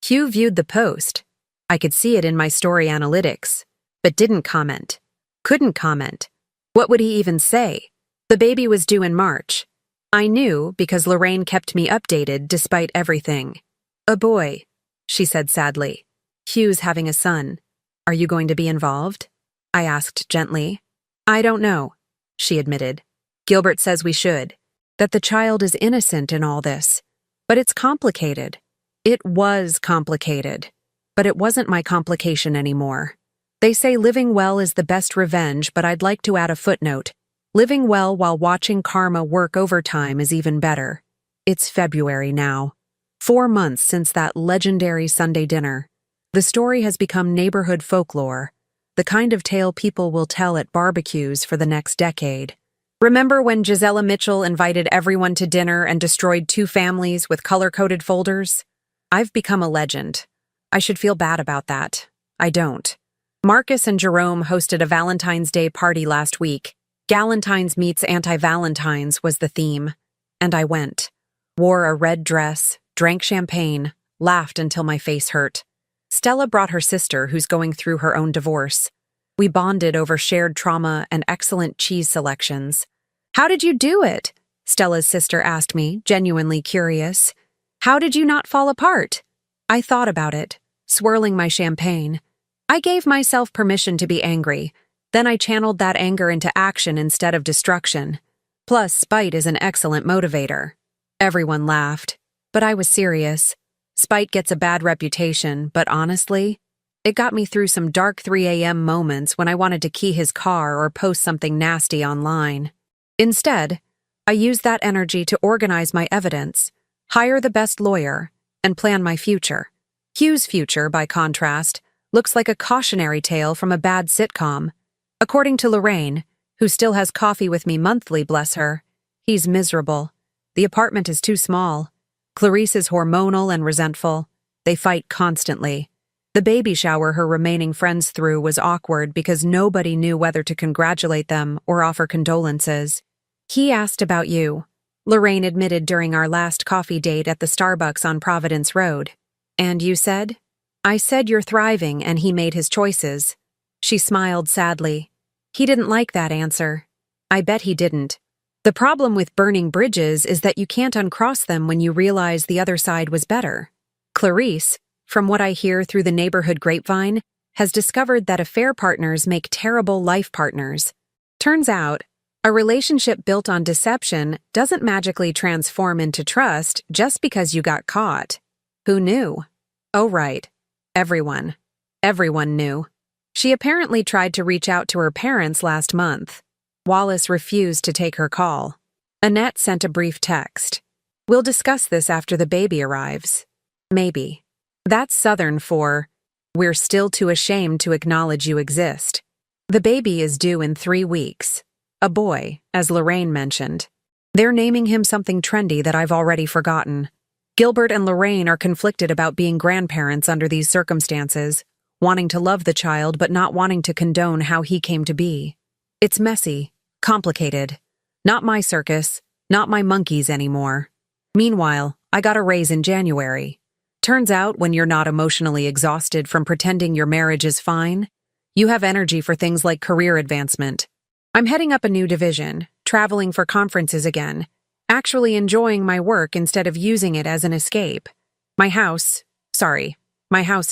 Hugh viewed the post. I could see it in my story analytics, but didn't comment. Couldn't comment. What would he even say? The baby was due in March. I knew because Lorraine kept me updated despite everything. A boy, she said sadly. Hugh's having a son. Are you going to be involved? I asked gently. I don't know, she admitted. Gilbert says we should. That the child is innocent in all this. But it's complicated. It was complicated. But it wasn't my complication anymore. They say living well is the best revenge, but I'd like to add a footnote. Living well while watching karma work overtime is even better. It's February now. 4 months since that legendary Sunday dinner. The story has become neighborhood folklore, the kind of tale people will tell at barbecues for the next decade. Remember when Gisela Mitchell invited everyone to dinner and destroyed 2 families with color-coded folders? I've become a legend. I should feel bad about that. I don't. Marcus and Jerome hosted a Valentine's Day party last week. Galentine's meets anti-Valentine's was the theme. And I went. Wore a red dress, drank champagne, laughed until my face hurt. Stella brought her sister, who's going through her own divorce. We bonded over shared trauma and excellent cheese selections. How did you do it? Stella's sister asked me, genuinely curious. How did you not fall apart? I thought about it, swirling my champagne. I gave myself permission to be angry. Then I channeled that anger into action instead of destruction. Plus, spite is an excellent motivator. Everyone laughed, but I was serious. Spite gets a bad reputation, but honestly, it got me through some dark 3 a.m. moments when I wanted to key his car or post something nasty online. Instead, I used that energy to organize my evidence, hire the best lawyer, and plan my future. Hugh's future, by contrast, looks like a cautionary tale from a bad sitcom. According to Lorraine, who still has coffee with me monthly, bless her, he's miserable. The apartment is too small. Clarice is hormonal and resentful. They fight constantly. The baby shower her remaining friends threw was awkward because nobody knew whether to congratulate them or offer condolences. He asked about you, Lorraine admitted during our last coffee date at the Starbucks on Providence Road. And you said? I said you're thriving and he made his choices. She smiled sadly. He didn't like that answer. I bet he didn't. The problem with burning bridges is that you can't uncross them when you realize the other side was better. Clarice, from what I hear through the neighborhood grapevine, has discovered that affair partners make terrible life partners. Turns out, a relationship built on deception doesn't magically transform into trust just because you got caught. Who knew? Oh, right. Everyone. Everyone knew. She apparently tried to reach out to her parents last month. Wallace refused to take her call. Annette sent a brief text. We'll discuss this after the baby arrives. Maybe. That's Southern for, we're still too ashamed to acknowledge you exist. The baby is due in 3 weeks. A boy, as Lorraine mentioned. They're naming him something trendy that I've already forgotten. Gilbert and Lorraine are conflicted about being grandparents under these circumstances, wanting to love the child but not wanting to condone how he came to be. It's messy, complicated. Not my circus, not my monkeys anymore. Meanwhile, I got a raise in January. Turns out when you're not emotionally exhausted from pretending your marriage is fine, you have energy for things like career advancement. I'm heading up a new division, traveling for conferences again, actually enjoying my work instead of using it as an escape. My house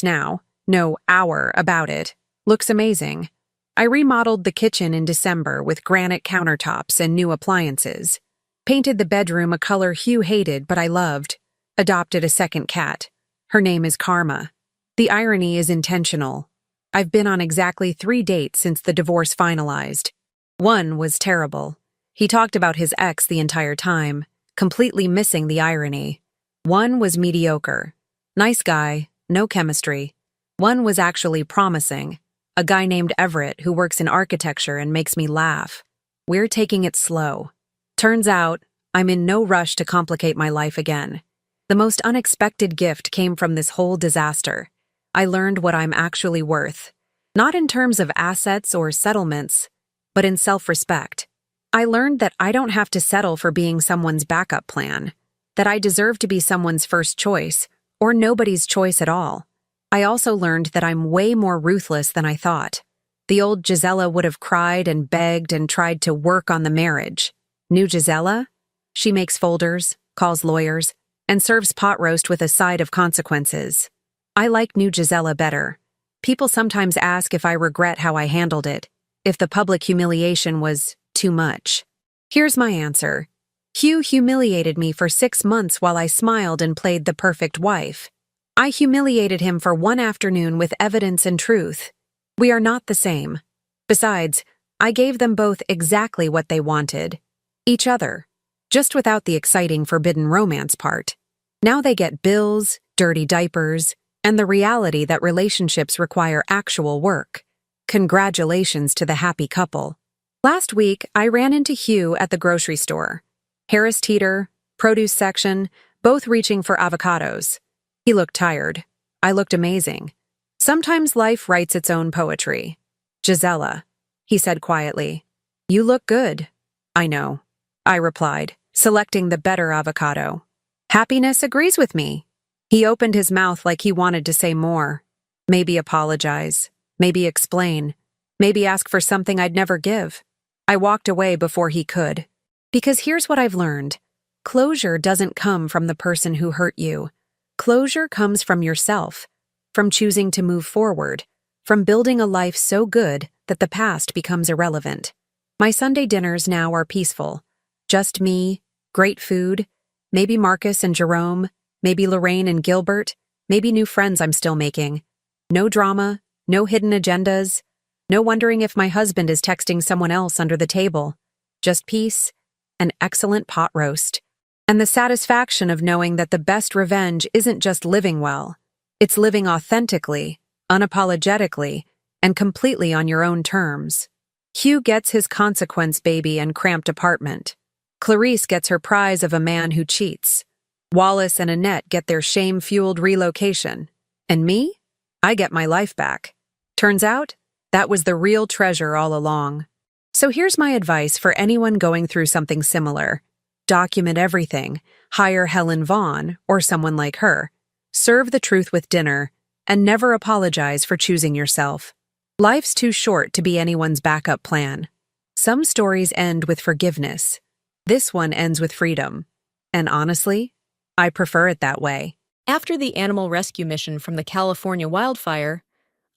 now, no hour about it, looks amazing. I remodeled the kitchen in December with granite countertops and new appliances. Painted the bedroom a color Hugh hated but I loved. Adopted a second cat. Her name is Karma. The irony is intentional. I've been on exactly 3 dates since the divorce finalized. One was terrible. He talked about his ex the entire time, completely missing the irony. One was mediocre. Nice guy, no chemistry. One was actually promising. A guy named Everett who works in architecture and makes me laugh. We're taking it slow. Turns out, I'm in no rush to complicate my life again. The most unexpected gift came from this whole disaster. I learned what I'm actually worth. Not in terms of assets or settlements, but in self-respect. I learned that I don't have to settle for being someone's backup plan, that I deserve to be someone's first choice, or nobody's choice at all. I also learned that I'm way more ruthless than I thought. The old Gisela would have cried and begged and tried to work on the marriage. New Gisela? She makes folders, calls lawyers, and serves pot roast with a side of consequences. I like new Gisela better. People sometimes ask if I regret how I handled it, if the public humiliation was too much. Here's my answer. Hugh humiliated me for 6 months while I smiled and played the perfect wife. I humiliated him for 1 afternoon with evidence and truth. We are not the same. Besides, I gave them both exactly what they wanted. Each other. Just without the exciting forbidden romance part. Now they get bills, dirty diapers, and the reality that relationships require actual work. Congratulations to the happy couple. Last week, I ran into Hugh at the grocery store. Harris Teeter, produce section, both reaching for avocados. He looked tired. I looked amazing. Sometimes life writes its own poetry. Gisela, he said quietly. You look good. I know, I replied, selecting the better avocado. Happiness agrees with me. He opened his mouth like he wanted to say more. Maybe apologize. Maybe explain. Maybe ask for something I'd never give. I walked away before he could. Because here's what I've learned. Closure doesn't come from the person who hurt you. Closure comes from yourself, from choosing to move forward, from building a life so good that the past becomes irrelevant. My Sunday dinners now are peaceful. Just me, great food, maybe Marcus and Jerome, maybe Lorraine and Gilbert, maybe new friends I'm still making. No drama, no hidden agendas, no wondering if my husband is texting someone else under the table. Just peace, an excellent pot roast, and the satisfaction of knowing that the best revenge isn't just living well. It's living authentically, unapologetically, and completely on your own terms. Hugh gets his consequence baby and cramped apartment. Clarice gets her prize of a man who cheats. Wallace and Annette get their shame-fueled relocation. And me? I get my life back. Turns out, that was the real treasure all along. So here's my advice for anyone going through something similar. Document everything. Hire Helen Vaughn, or someone like her. Serve the truth with dinner. And never apologize for choosing yourself. Life's too short to be anyone's backup plan. Some stories end with forgiveness. This one ends with freedom. And honestly, I prefer it that way. After the animal rescue mission from the California wildfire,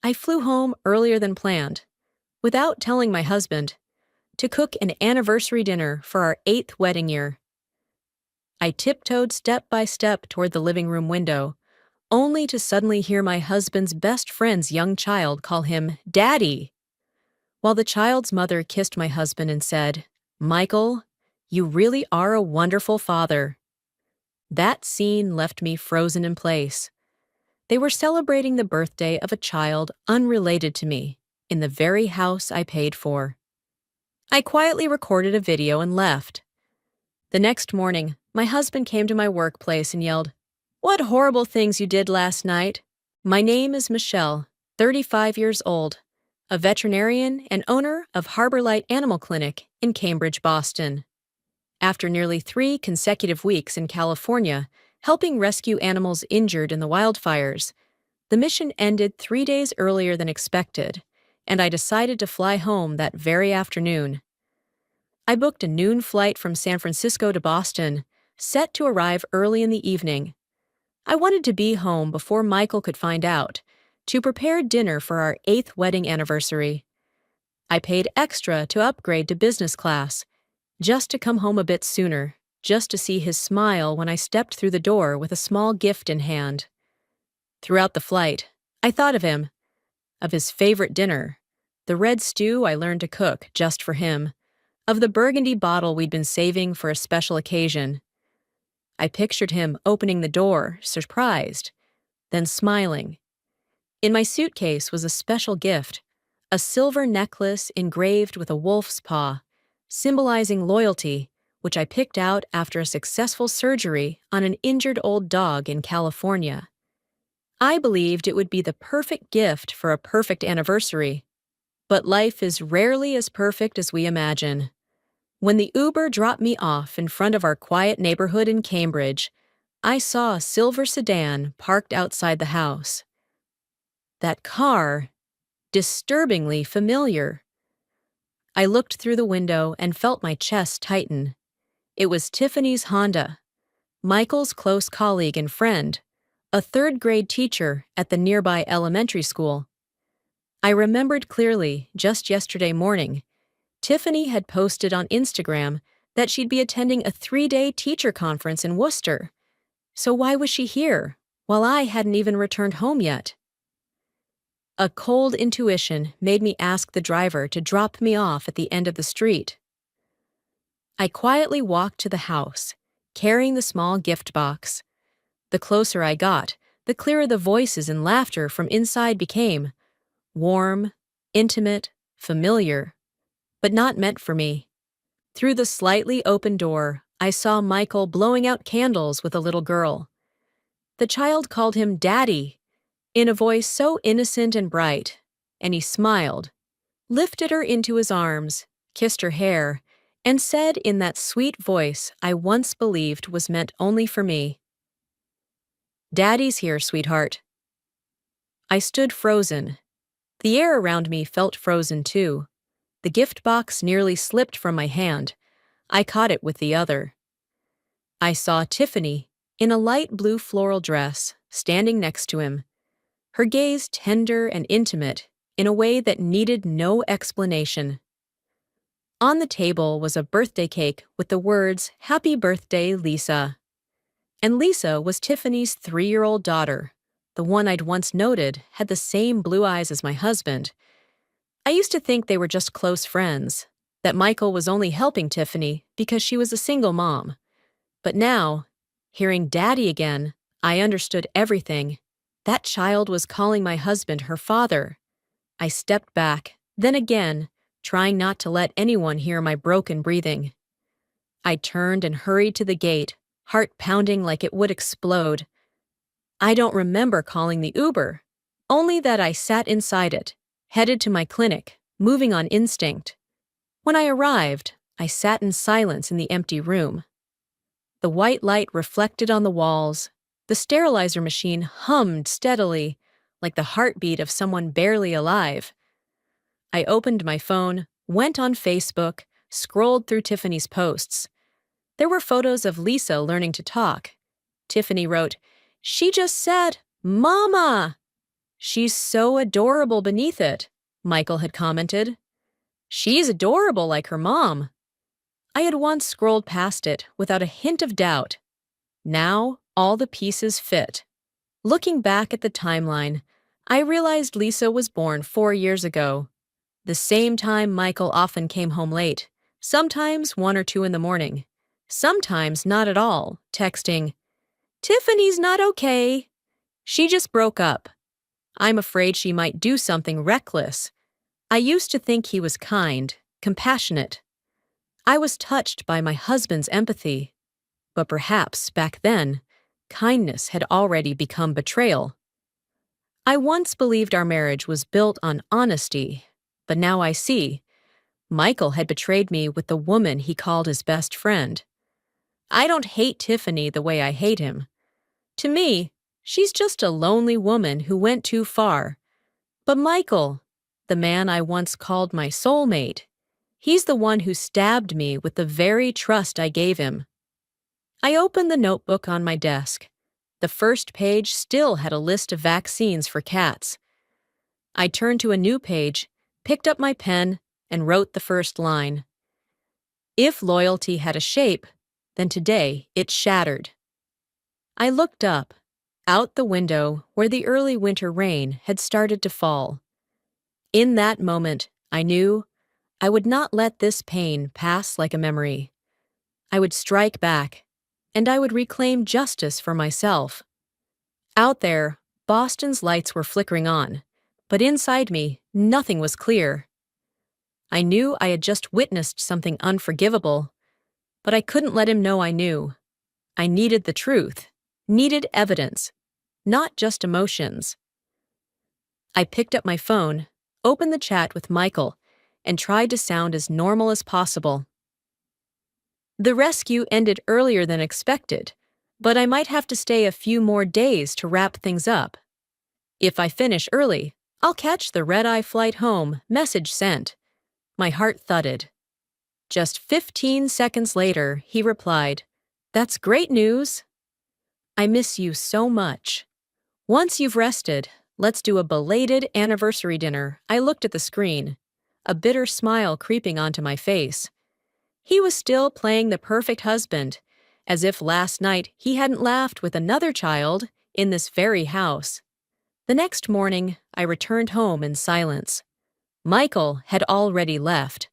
I flew home earlier than planned, without telling my husband, to cook an anniversary dinner for our 8th wedding year. I tiptoed step by step toward the living room window, only to suddenly hear my husband's best friend's young child call him Daddy, while the child's mother kissed my husband and said, "Michael, you really are a wonderful father." That scene left me frozen in place. They were celebrating the birthday of a child unrelated to me, in the very house I paid for. I quietly recorded a video and left. The next morning, my husband came to my workplace and yelled, "What horrible things you did last night." My name is Michelle, 35 years old, a veterinarian and owner of Harbor Light Animal Clinic in Cambridge, Boston. After nearly 3 consecutive weeks in California, helping rescue animals injured in the wildfires, the mission ended 3 days earlier than expected, and I decided to fly home that very afternoon. I booked a noon flight from San Francisco to Boston, set to arrive early in the evening. I wanted to be home before Michael could find out, to prepare dinner for our 8th wedding anniversary. I paid extra to upgrade to business class, just to come home a bit sooner, just to see his smile when I stepped through the door with a small gift in hand. Throughout the flight, I thought of him, of his favorite dinner, the red stew I learned to cook just for him, of the burgundy bottle we'd been saving for a special occasion. I pictured him opening the door, surprised, then smiling. In my suitcase was a special gift, a silver necklace engraved with a wolf's paw, symbolizing loyalty, which I picked out after a successful surgery on an injured old dog in California. I believed it would be the perfect gift for a perfect anniversary. But life is rarely as perfect as we imagine. When the Uber dropped me off in front of our quiet neighborhood in Cambridge, I saw a silver sedan parked outside the house. That car, disturbingly familiar. I looked through the window and felt my chest tighten. It was Tiffany's Honda, Michael's close colleague and friend, a 3rd-grade teacher at the nearby elementary school. I remembered clearly, just yesterday morning, Tiffany had posted on Instagram that she'd be attending a 3-day teacher conference in Worcester. So why was she here, while I hadn't even returned home yet? A cold intuition made me ask the driver to drop me off at the end of the street. I quietly walked to the house, carrying the small gift box. The closer I got, the clearer the voices and laughter from inside became. Warm, intimate, familiar, but not meant for me. Through the slightly open door, I saw Michael blowing out candles with a little girl. The child called him Daddy, in a voice so innocent and bright, and he smiled, lifted her into his arms, kissed her hair, and said in that sweet voice I once believed was meant only for me, "Daddy's here, sweetheart." I stood frozen. The air around me felt frozen too. The gift box nearly slipped from my hand. I caught it with the other. I saw Tiffany, in a light blue floral dress, standing next to him, her gaze tender and intimate in a way that needed no explanation. On the table was a birthday cake with the words, "Happy Birthday, Lisa." And Lisa was Tiffany's 3-year-old daughter, the one I'd once noted had the same blue eyes as my husband. I used to think they were just close friends, that Michael was only helping Tiffany because she was a single mom. But now, hearing Daddy again, I understood everything. That child was calling my husband her father. I stepped back, then again, trying not to let anyone hear my broken breathing. I turned and hurried to the gate, heart pounding like it would explode. I don't remember calling the Uber, only that I sat inside it, headed to my clinic, moving on instinct. When I arrived, I sat in silence in the empty room. The white light reflected on the walls. The sterilizer machine hummed steadily, like the heartbeat of someone barely alive. I opened my phone, went on Facebook, scrolled through Tiffany's posts. There were photos of Lisa learning to talk. Tiffany wrote, "She just said, 'Mama!' She's so adorable beneath it," Michael had commented. "She's adorable like her mom." I had once scrolled past it without a hint of doubt. Now, all the pieces fit. Looking back at the timeline, I realized Lisa was born 4 years ago. The same time Michael often came home late, sometimes 1 or 2 in the morning, sometimes not at all, texting, "Tiffany's not okay. She just broke up. I'm afraid she might do something reckless." I used to think he was kind, compassionate. I was touched by my husband's empathy. But perhaps, back then, kindness had already become betrayal. I once believed our marriage was built on honesty, but now I see Michael had betrayed me with the woman he called his best friend. I don't hate Tiffany the way I hate him. To me, she's just a lonely woman who went too far. But Michael, the man I once called my soulmate, he's the one who stabbed me with the very trust I gave him. I opened the notebook on my desk. The first page still had a list of vaccines for cats. I turned to a new page, picked up my pen, and wrote the first line. If loyalty had a shape, then today it shattered. I looked up, out the window where the early winter rain had started to fall. In that moment, I knew I would not let this pain pass like a memory. I would strike back, and I would reclaim justice for myself. Out there, Boston's lights were flickering on, but inside me, nothing was clear. I knew I had just witnessed something unforgivable, but I couldn't let him know I knew. I needed the truth, needed evidence, not just emotions. I picked up my phone, opened the chat with Michael, and tried to sound as normal as possible. The rescue ended earlier than expected, but I might have to stay a few more days to wrap things up. If I finish early, I'll catch the red-eye flight home, message sent. My heart thudded. Just 15 seconds later, he replied, "That's great news. I miss you so much. Once you've rested, let's do a belated anniversary dinner." I looked at the screen, a bitter smile creeping onto my face. He was still playing the perfect husband, as if last night he hadn't laughed with another child in this very house. The next morning, I returned home in silence. Michael had already left.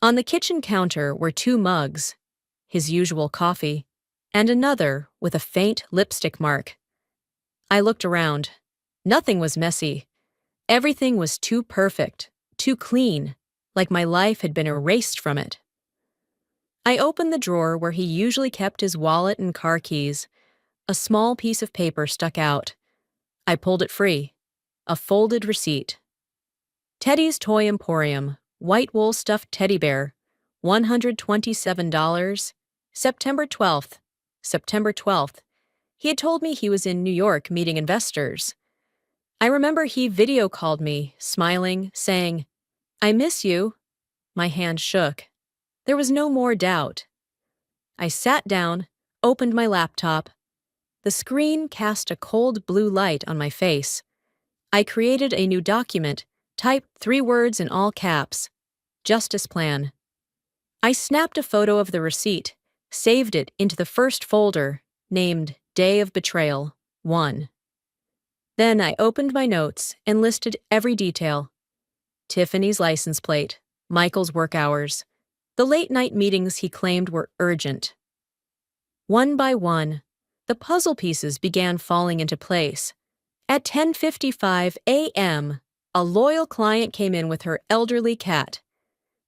On the kitchen counter were 2 mugs, his usual coffee, and another with a faint lipstick mark. I looked around. Nothing was messy. Everything was too perfect, too clean, like my life had been erased from it. I opened the drawer where he usually kept his wallet and car keys. A small piece of paper stuck out. I pulled it free. A folded receipt. Teddy's Toy Emporium, white wool stuffed teddy bear, $127, September 12th. September 12th. He had told me he was in New York meeting investors. I remember he video called me, smiling, saying, "I miss you." My hand shook. There was no more doubt. I sat down, opened my laptop. The screen cast a cold blue light on my face. I created a new document, typed 3 words in all caps, "Justice Plan." I snapped a photo of the receipt, saved it into the first folder, named Day of Betrayal 1. Then I opened my notes and listed every detail. Tiffany's license plate, Michael's work hours, the late-night meetings he claimed were urgent. One by one, the puzzle pieces began falling into place. At 10:55 a.m., a loyal client came in with her elderly cat,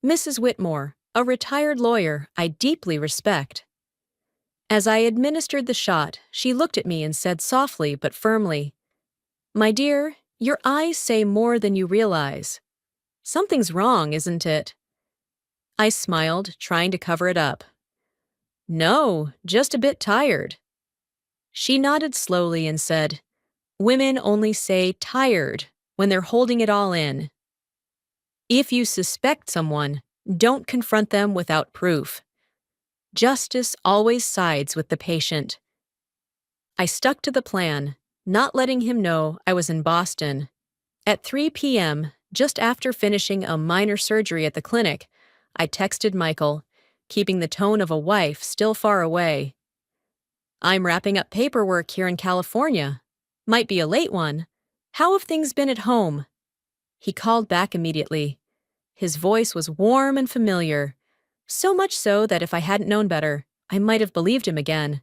Mrs. Whitmore, a retired lawyer I deeply respect. As I administered the shot, she looked at me and said softly but firmly, "My dear, your eyes say more than you realize. Something's wrong, isn't it?" I smiled, trying to cover it up. "No, just a bit tired." She nodded slowly and said, Women only say tired when they're holding it all in. If you suspect someone, don't confront them without proof. Justice always sides with the patient. I stuck to the plan, not letting him know I was in Boston. At 3 p.m., just after finishing a minor surgery at the clinic, I texted Michael, keeping the tone of a wife still far away. "I'm wrapping up paperwork here in California. Might be a late one. How have things been at home?" He called back immediately. His voice was warm and familiar, so much so that if I hadn't known better, I might have believed him again.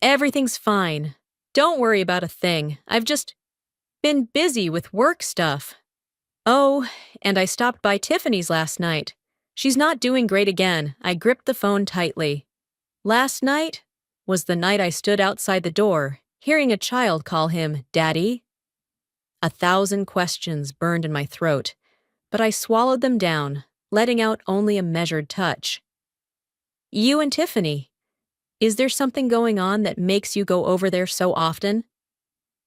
"Everything's fine. Don't worry about a thing. I've just been busy with work stuff. Oh, and I stopped by Tiffany's last night. She's not doing great again." I gripped the phone tightly. Last night was the night I stood outside the door, hearing a child call him Daddy. 1,000 questions burned in my throat, but I swallowed them down, letting out only a measured touch. "You and Tiffany. Is there something going on that makes you go over there so often?"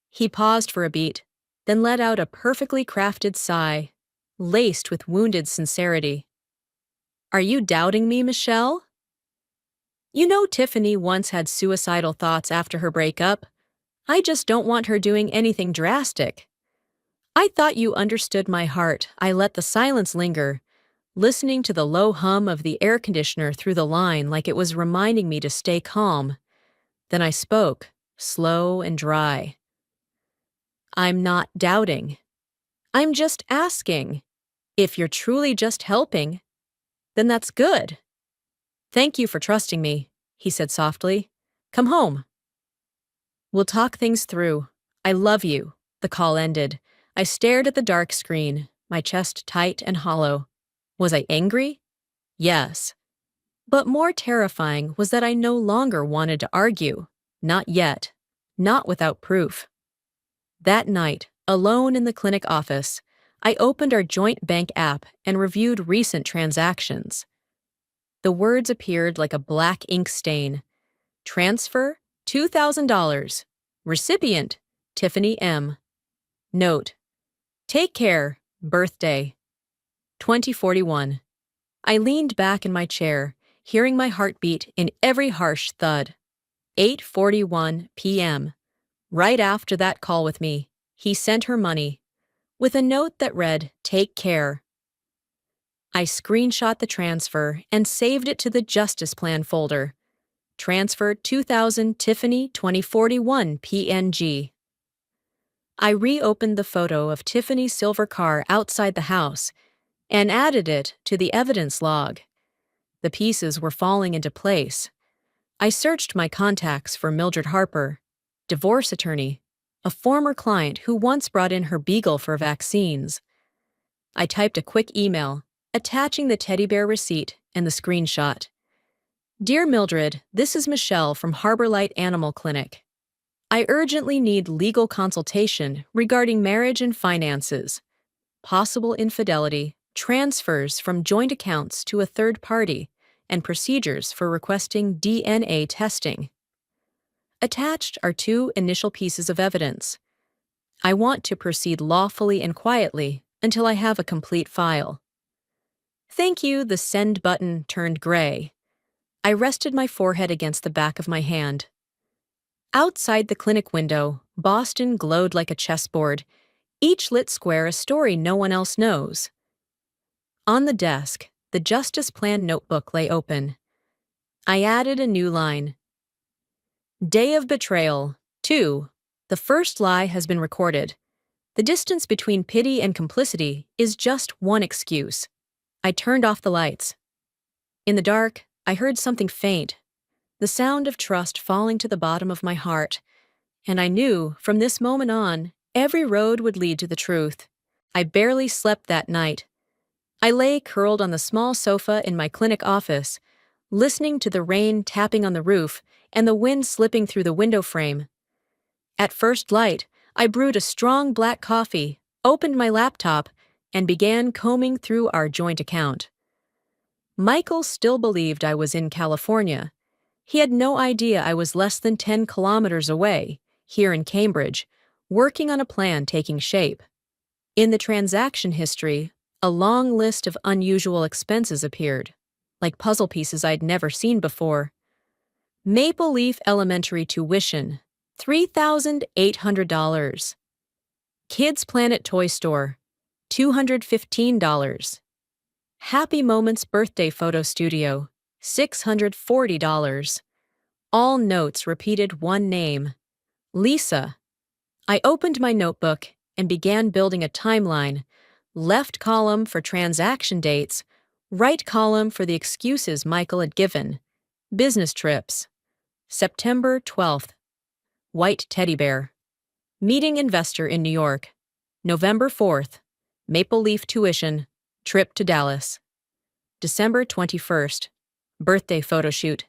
He paused for a beat, then let out a perfectly crafted sigh, laced with wounded sincerity. "Are you doubting me, Michelle? You know Tiffany once had suicidal thoughts after her breakup. I just don't want her doing anything drastic. I thought you understood my heart." I let the silence linger, listening to the low hum of the air conditioner through the line like it was reminding me to stay calm. Then I spoke, slow and dry. "I'm not doubting. I'm just asking. If you're truly just helping, then that's good." "Thank you for trusting me," he said softly. "Come home. We'll talk things through. I love you." The call ended. I stared at the dark screen, my chest tight and hollow. Was I angry? Yes. But more terrifying was that I no longer wanted to argue. Not yet. Not without proof. That night, alone in the clinic office, I opened our joint bank app and reviewed recent transactions. The words appeared like a black ink stain. Transfer, $2,000. Recipient, Tiffany M. Note: Take care, birthday, 2041. I leaned back in my chair, hearing my heartbeat in every harsh thud. 8:41 p.m. Right after that call with me, he sent her money, with a note that read, "Take care." I screenshot the transfer and saved it to the Justice Plan folder. Transfer 2000 Tiffany 2041 PNG. I reopened the photo of Tiffany's silver car outside the house and added it to the evidence log. The pieces were falling into place. I searched my contacts for Mildred Harper, divorce attorney, a former client who once brought in her beagle for vaccines. I typed a quick email, attaching the teddy bear receipt and the screenshot. "Dear Mildred, this is Michelle from Harbor Light Animal Clinic. I urgently need legal consultation regarding marriage and finances, possible infidelity, transfers from joint accounts to a third party, and procedures for requesting DNA testing. Attached are 2 initial pieces of evidence. I want to proceed lawfully and quietly until I have a complete file. Thank you." The send button turned gray. I rested my forehead against the back of my hand. Outside the clinic window, Boston glowed like a chessboard, each lit square a story no one else knows. On the desk, the Justice Plan notebook lay open. I added a new line. "Day of betrayal. 2. The first lie has been recorded. The distance between pity and complicity is just one excuse." I turned off the lights. In the dark, I heard something faint, the sound of trust falling to the bottom of my heart, and I knew, from this moment on, every road would lead to the truth. I barely slept that night. I lay curled on the small sofa in my clinic office, listening to the rain tapping on the roof and the wind slipping through the window frame. At first light, I brewed a strong black coffee, opened my laptop, and began combing through our joint account. Michael still believed I was in California. He had no idea I was less than 10 kilometers away, here in Cambridge, working on a plan taking shape. In the transaction history, a long list of unusual expenses appeared, like puzzle pieces I'd never seen before. Maple Leaf Elementary tuition, $3,800. Kids Planet Toy Store, $215. Happy Moments Birthday Photo Studio, $640. All notes repeated one name, Lisa. I opened my notebook and began building a timeline. Left column for transaction dates, right column for the excuses Michael had given. Business trips. September 12th. White teddy bear. Meeting investor in New York. November 4th. Maple Leaf tuition. Trip to Dallas. December 21st. Birthday photo shoot.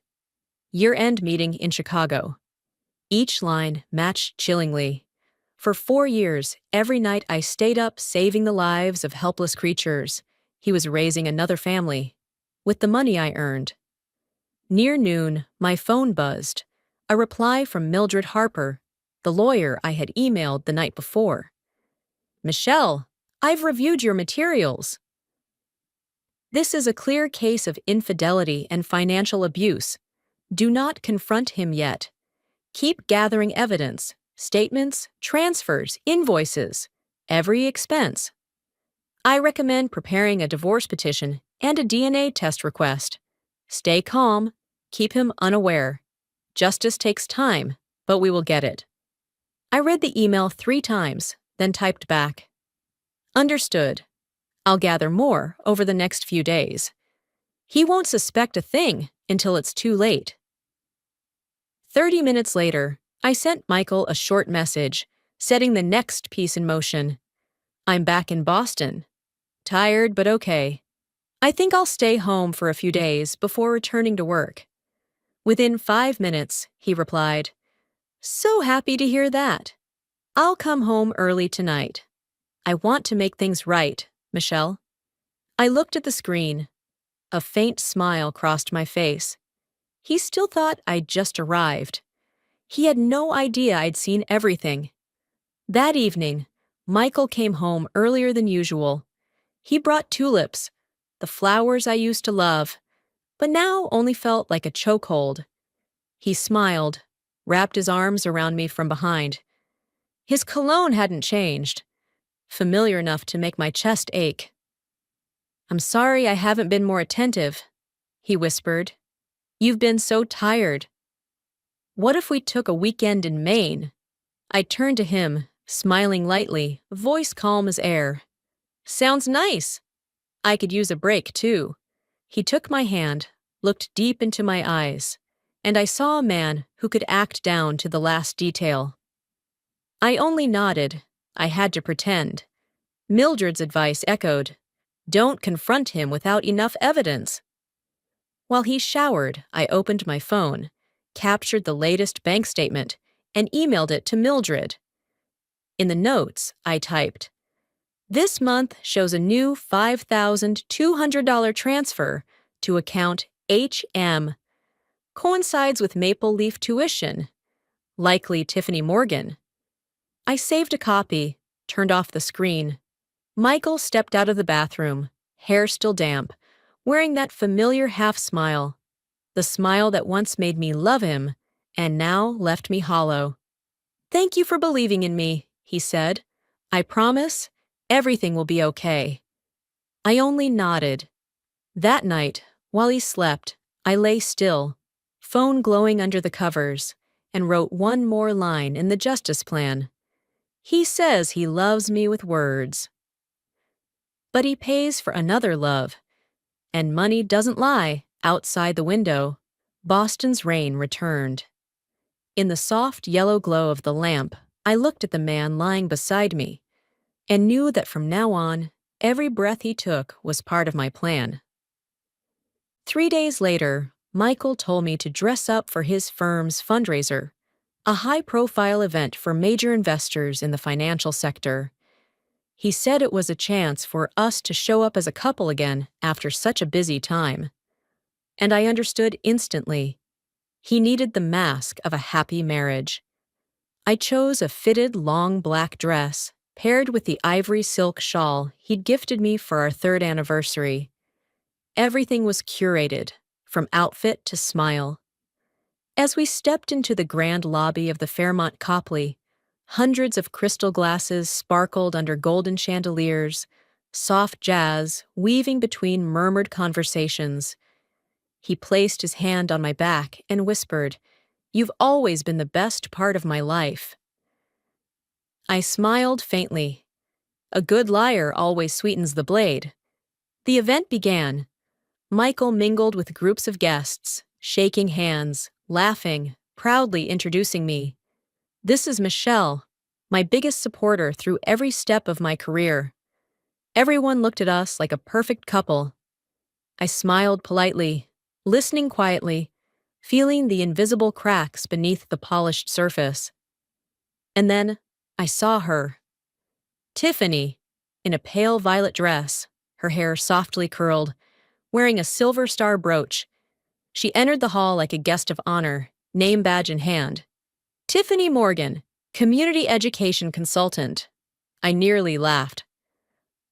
Year-end meeting in Chicago. Each line matched chillingly. For 4 years, every night I stayed up saving the lives of helpless creatures. He was raising another family. With the money I earned. Near noon, my phone buzzed. A reply from Mildred Harper, the lawyer I had emailed the night before. Michelle, I've reviewed your materials. This is a clear case of infidelity and financial abuse. Do not confront him yet. Keep gathering evidence, statements, transfers, invoices, every expense. I recommend preparing a divorce petition and a DNA test request. Stay calm, keep him unaware. Justice takes time, but we will get it. I read the email 3 times, then typed back. Understood. I'll gather more over the next few days. He won't suspect a thing until it's too late. 30 minutes later, I sent Michael a short message, setting the next piece in motion. I'm back in Boston. Tired, but okay. I think I'll stay home for a few days before returning to work. Within 5 minutes, he replied, So happy to hear that. I'll come home early tonight. I want to make things right, Michelle. I looked at the screen. A faint smile crossed my face. He still thought I'd just arrived. He had no idea I'd seen everything. That evening, Michael came home earlier than usual. He brought tulips, the flowers I used to love, but now only felt like a chokehold. He smiled, wrapped his arms around me from behind. His cologne hadn't changed, familiar enough to make my chest ache. I'm sorry I haven't been more attentive, he whispered. You've been so tired. What if we took a weekend in Maine? I turned to him, smiling lightly, voice calm as air. Sounds nice. I could use a break, too. He took my hand, looked deep into my eyes, and I saw a man who could act down to the last detail. I only nodded. I had to pretend. Mildred's advice echoed. Don't confront him without enough evidence. While he showered, I opened my phone, captured the latest bank statement, and emailed it to Mildred. In the notes, I typed, This month shows a new $5,200 transfer to account HM. Coincides with Maple Leaf tuition. Likely Tiffany Morgan. I saved a copy, turned off the screen. Michael stepped out of the bathroom, hair still damp, wearing that familiar half-smile, the smile that once made me love him and now left me hollow. Thank you for believing in me, he said. I promise everything will be okay. I only nodded. That night, while he slept, I lay still, phone glowing under the covers, and wrote one more line in the justice plan. He says he loves me with words. But he pays for another love. And money doesn't lie. Outside the window, Boston's rain returned. In the soft yellow glow of the lamp, I looked at the man lying beside me and knew that from now on, every breath he took was part of my plan. 3 days later, Michael told me to dress up for his firm's fundraiser, a high-profile event for major investors in the financial sector. He said it was a chance for us to show up as a couple again after such a busy time. And I understood instantly. He needed the mask of a happy marriage. I chose a fitted long black dress, paired with the ivory silk shawl he'd gifted me for our third anniversary. Everything was curated, from outfit to smile. As we stepped into the grand lobby of the Fairmont Copley, hundreds of crystal glasses sparkled under golden chandeliers, soft jazz weaving between murmured conversations. He placed his hand on my back and whispered, "You've always been the best part of my life." I smiled faintly. A good liar always sweetens the blade. The event began. Michael mingled with groups of guests, shaking hands, laughing, proudly introducing me. "This is Michelle, my biggest supporter through every step of my career." Everyone looked at us like a perfect couple. I smiled politely, listening quietly, feeling the invisible cracks beneath the polished surface. And then I saw her. Tiffany, in a pale violet dress, her hair softly curled, wearing a silver star brooch. She entered the hall like a guest of honor, name badge in hand. "Tiffany Morgan, community education consultant." I nearly laughed.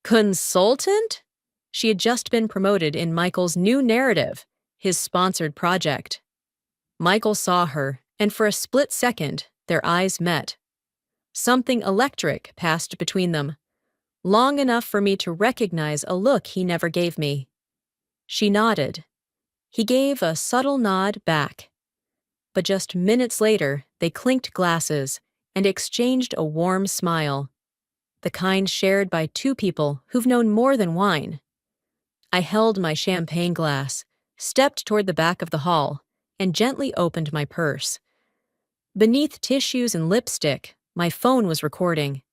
Consultant? She had just been promoted in Michael's new narrative, his sponsored project. Michael saw her, and for a split second, their eyes met. Something electric passed between them, long enough for me to recognize a look he never gave me. She nodded. He gave a subtle nod back. But just minutes later, they clinked glasses and exchanged a warm smile, the kind shared by two people who've known more than wine. I held my champagne glass, stepped toward the back of the hall, and gently opened my purse. Beneath tissues and lipstick, my phone was recording.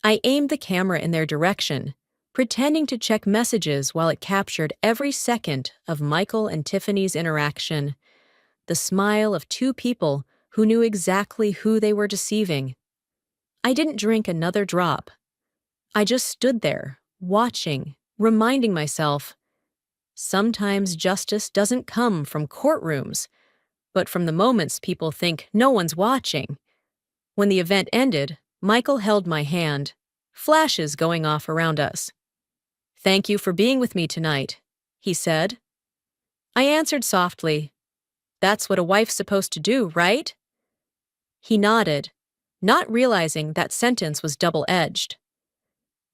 I aimed the camera in their direction, pretending to check messages while it captured every second of Michael and Tiffany's interaction, the smile of two people who knew exactly who they were deceiving. I didn't drink another drop. I just stood there, watching, reminding myself, sometimes justice doesn't come from courtrooms, but from the moments people think no one's watching. When the event ended, Michael held my hand, flashes going off around us. "Thank you for being with me tonight," he said. I answered softly, "That's what a wife's supposed to do, right?" He nodded, not realizing that sentence was double-edged.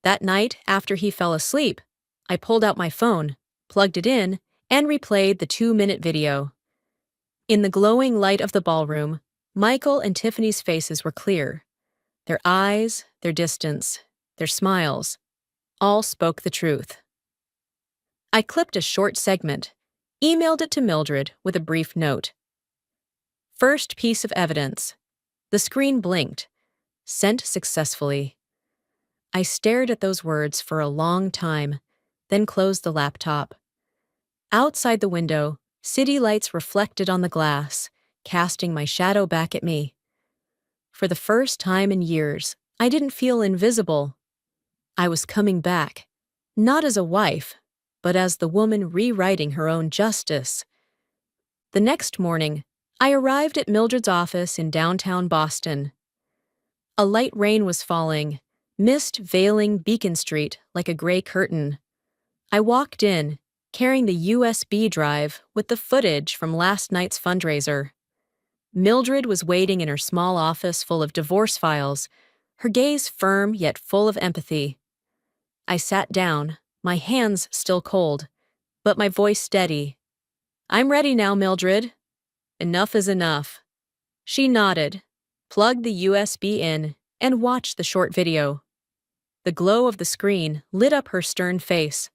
That night, after he fell asleep, I pulled out my phone, plugged it in, and replayed the 2-minute video. In the glowing light of the ballroom, Michael and Tiffany's faces were clear. Their eyes, their distance, their smiles, all spoke the truth. I clipped a short segment, emailed it to Mildred with a brief note. First piece of evidence. The screen blinked. Sent successfully. I stared at those words for a long time, then closed the laptop. Outside the window, city lights reflected on the glass, casting my shadow back at me. For the first time in years, I didn't feel invisible. I was coming back, not as a wife, but as the woman rewriting her own justice. The next morning, I arrived at Mildred's office in downtown Boston. A light rain was falling, mist veiling Beacon Street like a gray curtain. I walked in, carrying the USB drive with the footage from last night's fundraiser. Mildred was waiting in her small office full of divorce files, her gaze firm yet full of empathy. I sat down, my hands still cold, but my voice steady. "I'm ready now, Mildred." "Enough is enough." She nodded, plugged the USB in, and watched the short video. The glow of the screen lit up her stern face.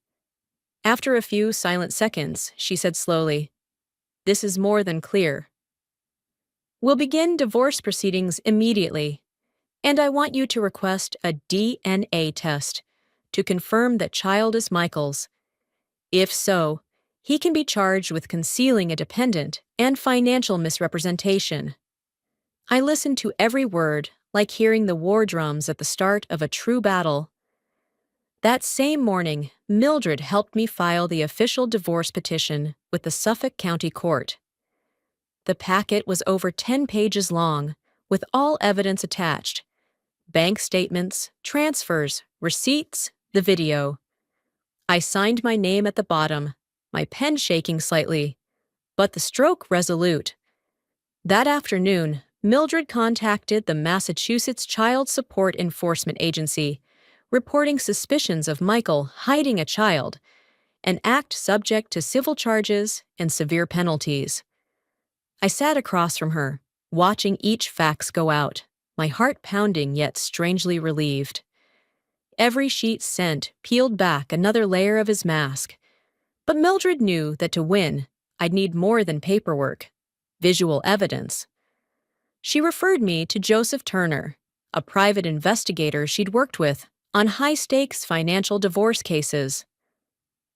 After a few silent seconds, she said slowly, "This is more than clear. We'll begin divorce proceedings immediately, and I want you to request a DNA test to confirm that child is Michael's. If so, he can be charged with concealing a dependent and financial misrepresentation." I listened to every word, like hearing the war drums at the start of a true battle. That same morning, Mildred helped me file the official divorce petition with the Suffolk County Court. The packet was over 10 pages long, with all evidence attached: bank statements, transfers, receipts, the video. I signed my name at the bottom, my pen shaking slightly, but the stroke resolute. That afternoon, Mildred contacted the Massachusetts Child Support Enforcement Agency, reporting suspicions of Michael hiding a child, an act subject to civil charges and severe penalties. I sat across from her, watching each fax go out, my heart pounding yet strangely relieved. Every sheet sent peeled back another layer of his mask. But Mildred knew that to win, I'd need more than paperwork, visual evidence. She referred me to Joseph Turner, a private investigator she'd worked with on high-stakes financial divorce cases.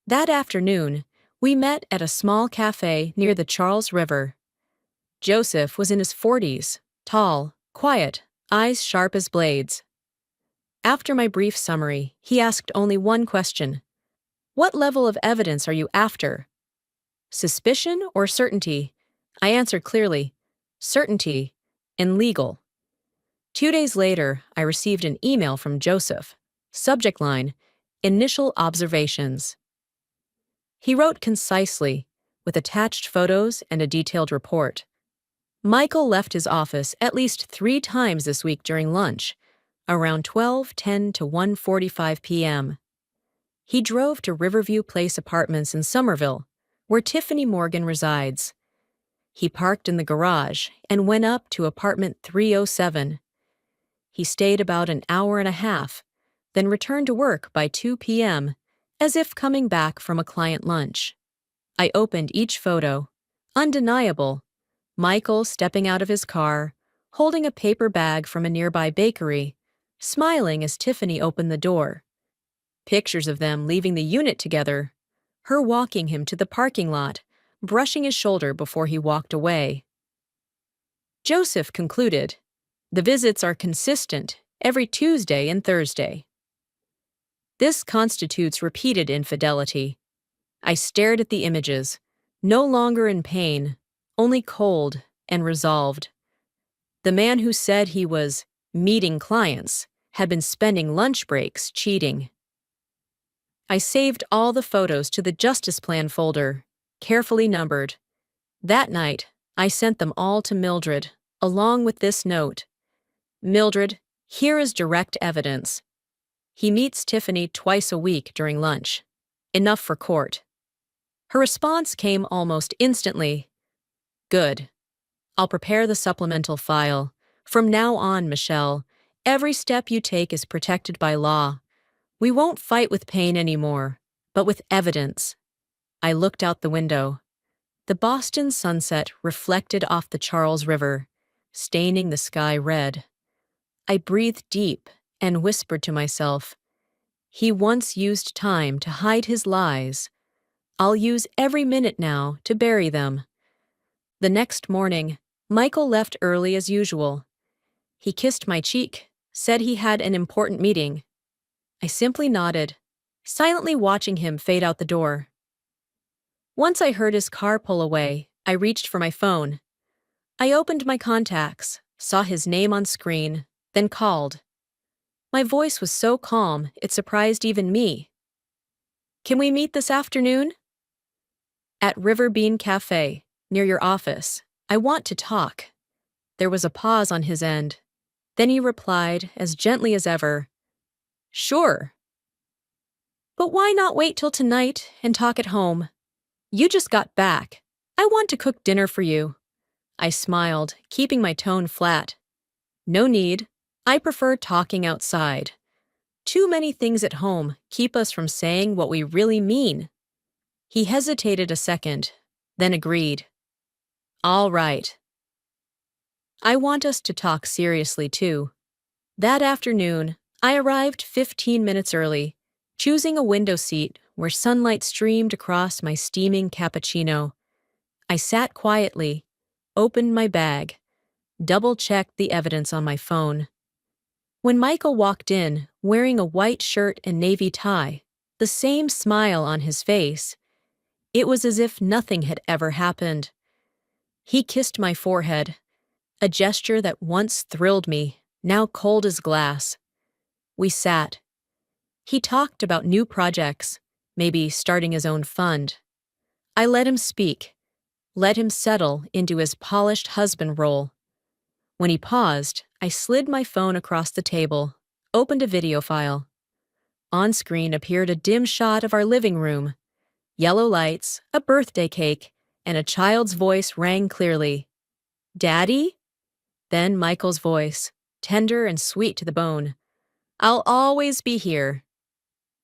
That afternoon, we met at a small cafe near the Charles River. Joseph was in his 40s, tall, quiet, eyes sharp as blades. After my brief summary, he asked only one question. "What level of evidence are you after? Suspicion or certainty?" I answered clearly, "Certainty and legal." 2 days later, I received an email from Joseph. Subject line, "Initial observations." He wrote concisely, with attached photos and a detailed report. Michael left his office at least 3 times this week during lunch, around 12:10 to 1:45 p.m. He drove to Riverview Place Apartments in Somerville, where Tiffany Morgan resides. He parked in the garage and went up to apartment 307. He stayed about an hour and a half, then returned to work by 2 p.m., as if coming back from a client lunch. I opened each photo. Undeniable. Michael stepping out of his car, holding a paper bag from a nearby bakery, smiling as Tiffany opened the door. Pictures of them leaving the unit together, her walking him to the parking lot, brushing his shoulder before he walked away. Joseph concluded, "The visits are consistent every Tuesday and Thursday." This constitutes repeated infidelity. I stared at the images, no longer in pain, only cold and resolved. The man who said he was meeting clients had been spending lunch breaks cheating. I saved all the photos to the Justice Plan folder, carefully numbered. That night, I sent them all to Mildred, along with this note. "Mildred, here is direct evidence. He meets Tiffany twice a week during lunch. Enough for court." Her response came almost instantly. "Good. I'll prepare the supplemental file. From now on, Michelle, every step you take is protected by law. We won't fight with pain anymore, but with evidence." I looked out the window. The Boston sunset reflected off the Charles River, staining the sky red. I breathed deep and whispered to myself, "He once used time to hide his lies. I'll use every minute now to bury them." The next morning, Michael left early as usual. He kissed my cheek, said he had an important meeting. I simply nodded, silently watching him fade out the door. Once I heard his car pull away, I reached for my phone. I opened my contacts, saw his name on screen, then called. My voice was so calm, it surprised even me. "Can we meet this afternoon?" "At River Bean Cafe, near your office. I want to talk." There was a pause on his end. Then he replied, as gently as ever, "Sure." "But why not wait till tonight and talk at home? You just got back. I want to cook dinner for you." I smiled, keeping my tone flat. "No need. I prefer talking outside. Too many things at home keep us from saying what we really mean." He hesitated a second, then agreed. "All right." I want us to talk seriously, too. That afternoon, I arrived 15 minutes early, choosing a window seat where sunlight streamed across my steaming cappuccino. I sat quietly, opened my bag, double-checked the evidence on my phone. When Michael walked in, wearing a white shirt and navy tie, the same smile on his face, it was as if nothing had ever happened. He kissed my forehead. a gesture that once thrilled me, now cold as glass. We sat. He talked about new projects, maybe starting his own fund. I let him speak, let him settle into his polished husband role. When he paused, I slid my phone across the table, opened a video file. On screen appeared a dim shot of our living room. Yellow lights, a birthday cake, and a child's voice rang clearly. "Daddy?" Then Michael's voice, tender and sweet to the bone. "I'll always be here."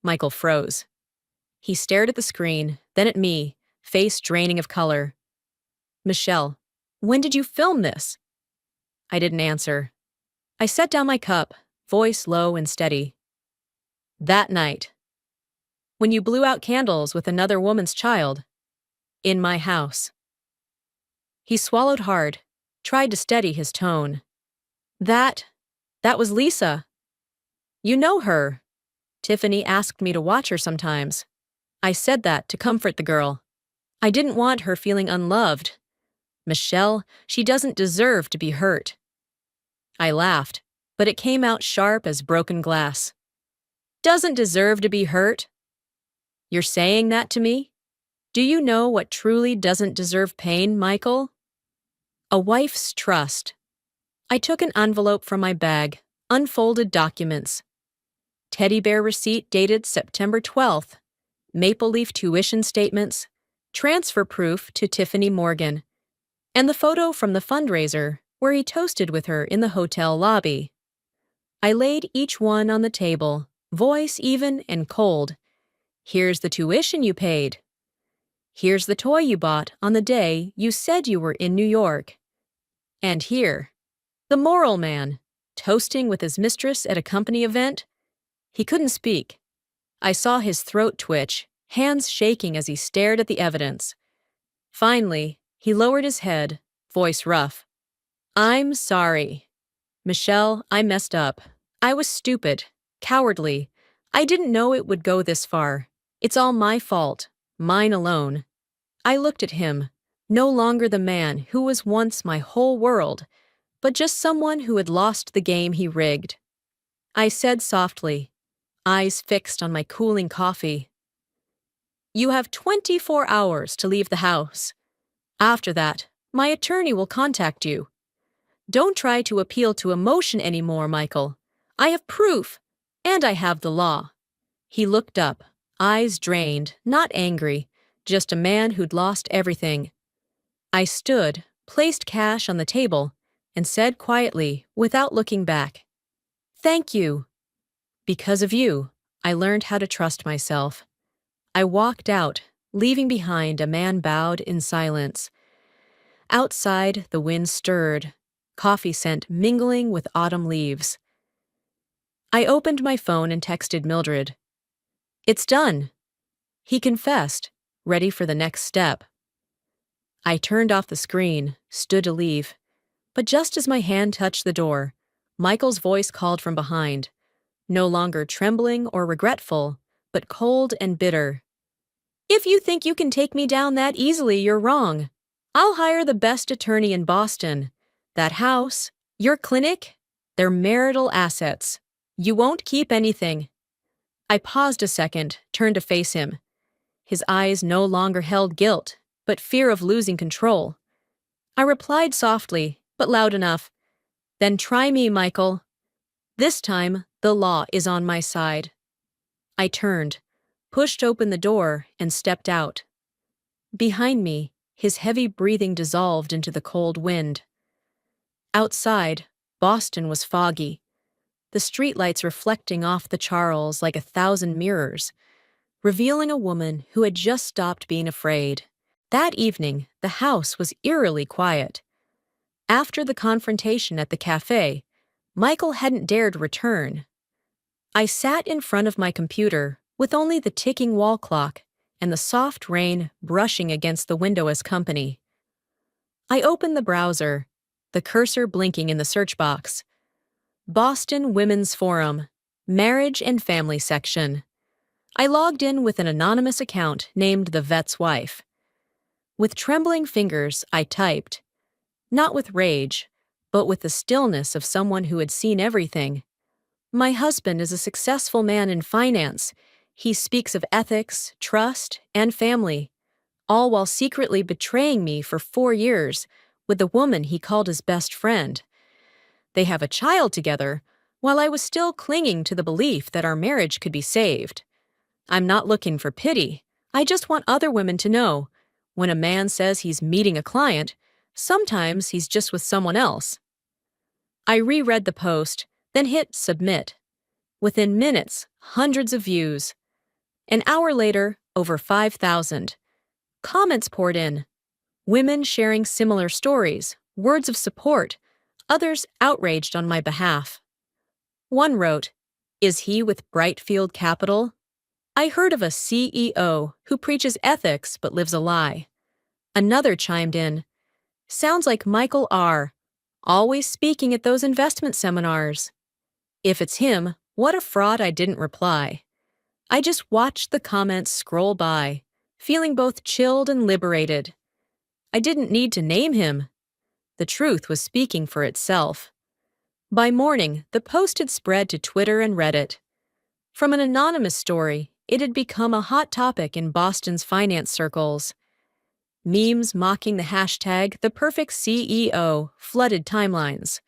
Michael froze. He stared at the screen, then at me, face draining of color. "Michelle, when did you film this?" I didn't answer. I set down my cup, voice low and steady. "That night. When you blew out candles with another woman's child. In my house." He swallowed hard, tried to steady his tone. That was Lisa. You know her. Tiffany asked me to watch her sometimes. I said that to comfort the girl. I didn't want her feeling unloved. Michelle, she doesn't deserve to be hurt." I laughed, but it came out sharp as broken glass. "Doesn't deserve to be hurt? You're saying that to me? Do you know what truly doesn't deserve pain, Michael?" A wife's trust. I took an envelope from my bag, unfolded documents. Teddy bear receipt dated September 12th, Maple Leaf tuition statements, transfer proof to Tiffany Morgan, and the photo from the fundraiser where he toasted with her in the hotel lobby. I laid each one on the table, voice even and cold. "Here's the tuition you paid. Here's the toy you bought on the day you said you were in New York. And here, the moral man, toasting with his mistress at a company event." He couldn't speak. I saw his throat twitch, hands shaking as he stared at the evidence. Finally, he lowered his head, voice rough. "I'm sorry. Michelle, I messed up. I was stupid, cowardly. I didn't know it would go this far. It's all my fault, mine alone." I looked at him, no longer the man who was once my whole world, but just someone who had lost the game he rigged. I said softly, eyes fixed on my cooling coffee, "You have 24 hours to leave the house. After that, my attorney will contact you. Don't try to appeal to emotion anymore, Michael. I have proof, and I have the law." He looked up, eyes drained, not angry, just a man who'd lost everything. I stood, placed cash on the table, and said quietly, without looking back, "Thank you. Because of you, I learned how to trust myself." I walked out, leaving behind a man bowed in silence. Outside, the wind stirred, coffee scent mingling with autumn leaves. I opened my phone and texted Mildred. "It's done." He confessed, ready for the next step. I turned off the screen, stood to leave. But just as my hand touched the door, Michael's voice called from behind, no longer trembling or regretful, but cold and bitter. "If you think you can take me down that easily, you're wrong. I'll hire the best attorney in Boston. That house, your clinic, they're marital assets. You won't keep anything." I paused a second, turned to face him. His eyes no longer held guilt, but fear of losing control. I replied softly, but loud enough, "Then try me, Michael. This time, the law is on my side." I turned, pushed open the door, and stepped out. Behind me, his heavy breathing dissolved into the cold wind. Outside, Boston was foggy, the streetlights reflecting off the Charles like 1,000 mirrors, revealing a woman who had just stopped being afraid. That evening, the house was eerily quiet. After the confrontation at the cafe, Michael hadn't dared return. I sat in front of my computer with only the ticking wall clock and the soft rain brushing against the window as company. I opened the browser, the cursor blinking in the search box. Boston Women's Forum, Marriage and Family section. I logged in with an anonymous account named The Vet's Wife. With trembling fingers, I typed, not with rage, but with the stillness of someone who had seen everything. My husband is a successful man in finance. He speaks of ethics, trust, and family, all while secretly betraying me for 4 years with the woman he called his best friend. They have a child together, while I was still clinging to the belief that our marriage could be saved. I'm not looking for pity. I just want other women to know, when a man says he's meeting a client, sometimes he's just with someone else. I reread the post, then hit submit. Within minutes, hundreds of views. An hour later, over 5,000. Comments poured in. Women sharing similar stories, words of support, others outraged on my behalf. One wrote, "Is he with Brightfield Capital? I heard of a CEO who preaches ethics but lives a lie." Another chimed in, "Sounds like Michael R., always speaking at those investment seminars." If it's him, what a fraud I didn't reply. I just watched the comments scroll by, feeling both chilled and liberated. I didn't need to name him. The truth was speaking for itself. By morning, the post had spread to Twitter and Reddit. From an anonymous story, it had become a hot topic in Boston's finance circles. Memes mocking the hashtag #ThePerfectCEO flooded timelines.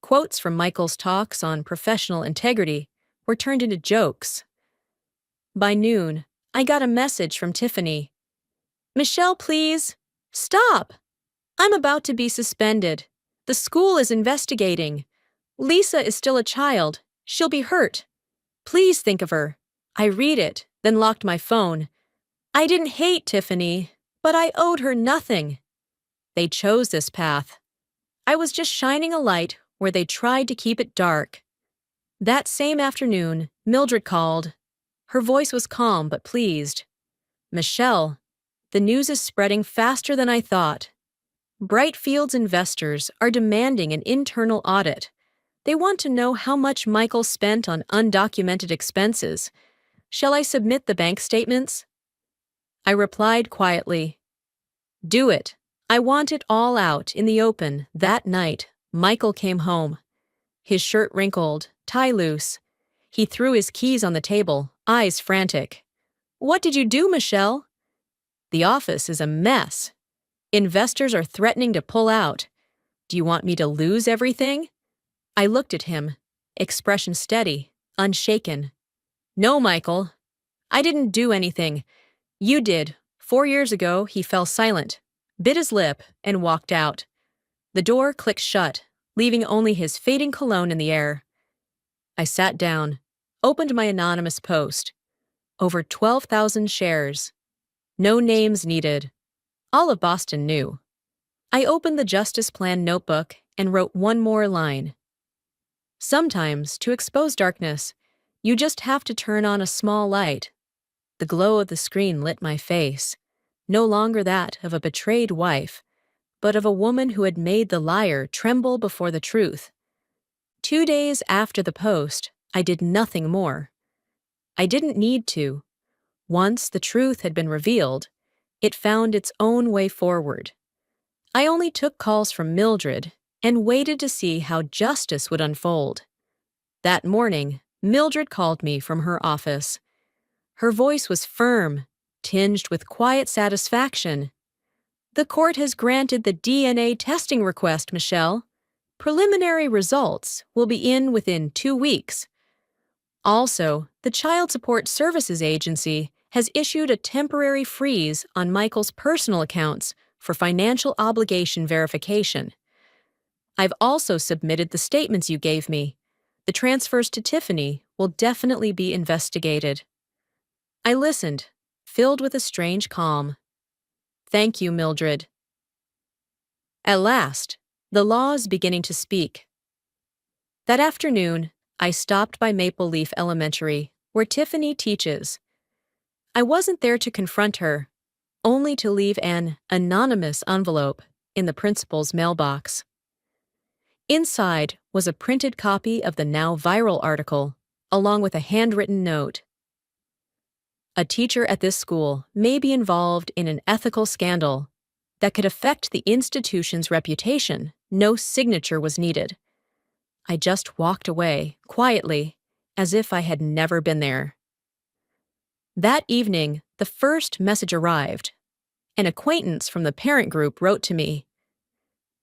Quotes from Michael's talks on professional integrity were turned into jokes. By noon, I got a message from Tiffany. "Michelle, please. Stop. I'm about to be suspended. The school is investigating. Lisa is still a child. She'll be hurt. Please think of her." I read it, then locked my phone. I didn't hate Tiffany, but I owed her nothing. They chose this path. I was just shining a light where they tried to keep it dark. That same afternoon, Mildred called. Her voice was calm but pleased. "Michelle, the news is spreading faster than I thought. Brightfield's investors are demanding an internal audit. They want to know how much Michael spent on undocumented expenses. Shall I submit the bank statements?" I replied quietly, "Do it. I want it all out in the open." That night, Michael came home. His shirt wrinkled, tie loose. He threw his keys on the table, eyes frantic. "What did you do, Michelle?" "The office is a mess. Investors are threatening to pull out. Do you want me to lose everything?" I looked at him, expression steady, unshaken. "No, Michael. I didn't do anything. You did." 4 years ago, he fell silent, bit his lip, and walked out. The door clicked shut, leaving only his fading cologne in the air. I sat down, opened my anonymous post. Over 12,000 shares. No names needed. All of Boston knew. I opened the Justice Plan notebook and wrote one more line. Sometimes, to expose darkness, you just have to turn on a small light. The glow of the screen lit my face, no longer that of a betrayed wife, but of a woman who had made the liar tremble before the truth. 2 days after the post, I did nothing more. I didn't need to. Once the truth had been revealed, it found its own way forward. I only took calls from Mildred and waited to see how justice would unfold. That morning, Mildred called me from her office. Her voice was firm, tinged with quiet satisfaction. "The court has granted the DNA testing request, Michelle. Preliminary results will be in within 2 weeks. Also, the Child Support Services Agency has issued a temporary freeze on Michael's personal accounts for financial obligation verification. I've also submitted the statements you gave me. The transfers to Tiffany will definitely be investigated." I listened, filled with a strange calm. "Thank you, Mildred." At last, the law is beginning to speak. That afternoon, I stopped by Maple Leaf Elementary, where Tiffany teaches. I wasn't there to confront her, only to leave an anonymous envelope in the principal's mailbox. Inside was a printed copy of the now viral article, along with a handwritten note. "A teacher at this school may be involved in an ethical scandal that could affect the institution's reputation. No signature was needed. I just walked away, quietly, as if I had never been there. That evening, the first message arrived. An acquaintance from the parent group wrote to me,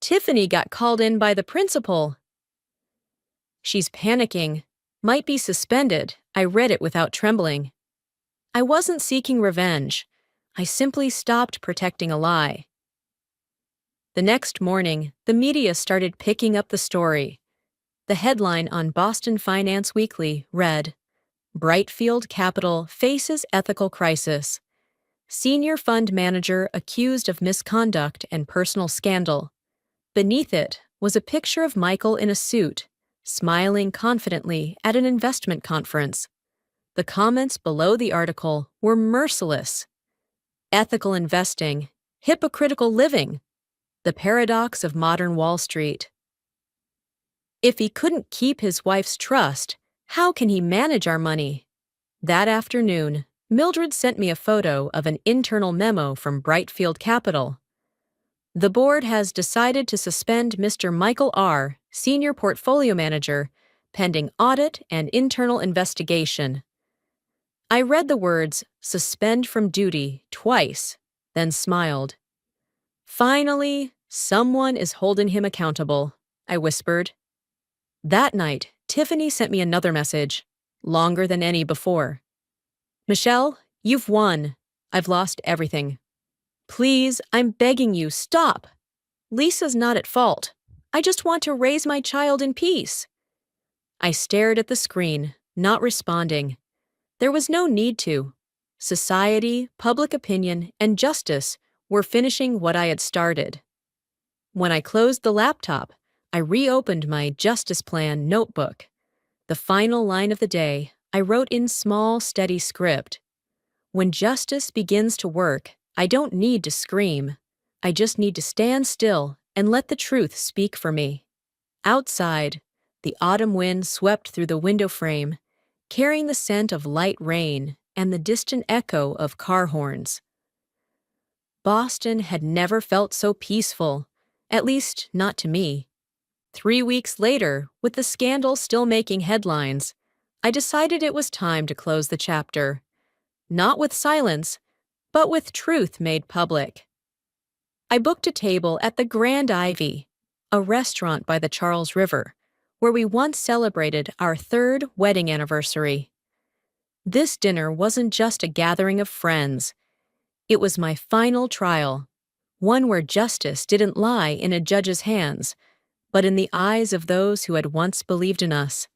"Tiffany got called in by the principal. She's panicking. Might be suspended." I read it without trembling. I wasn't seeking revenge. I simply stopped protecting a lie. The next morning, the media started picking up the story. The headline on Boston Finance Weekly read, "Brightfield Capital faces ethical crisis. Senior fund manager accused of misconduct and personal scandal." Beneath it was a picture of Michael in a suit, smiling confidently at an investment conference. The comments below the article were merciless. Ethical investing, hypocritical living, the paradox of modern Wall Street. If he couldn't keep his wife's trust, how can he manage our money? That afternoon, Mildred sent me a photo of an internal memo from Brightfield Capital. "The board has decided to suspend Mr. Michael R., senior portfolio manager, pending audit and internal investigation." I read the words "suspend from duty" twice, then smiled. "Finally, someone is holding him accountable," I whispered. That night, Tiffany sent me another message, longer than any before. "Michelle, you've won. I've lost everything. Please, I'm begging you, stop. Lisa's not at fault. I just want to raise my child in peace." I stared at the screen, not responding. There was no need to. Society, public opinion, and justice were finishing what I had started. When I closed the laptop, I reopened my Justice Plan notebook. The final line of the day, I wrote in small, steady script. When justice begins to work, I don't need to scream. I just need to stand still and let the truth speak for me. Outside, the autumn wind swept through the window frame, carrying the scent of light rain and the distant echo of car horns. Boston had never felt so peaceful, at least not to me. 3 weeks later, with the scandal still making headlines, I decided it was time to close the chapter. Not with silence, but with truth made public. I booked a table at the Grand Ivy, a restaurant by the Charles River, where we once celebrated our 3rd wedding anniversary. This dinner wasn't just a gathering of friends. It was my final trial, one where justice didn't lie in a judge's hands, but in the eyes of those who had once believed in us.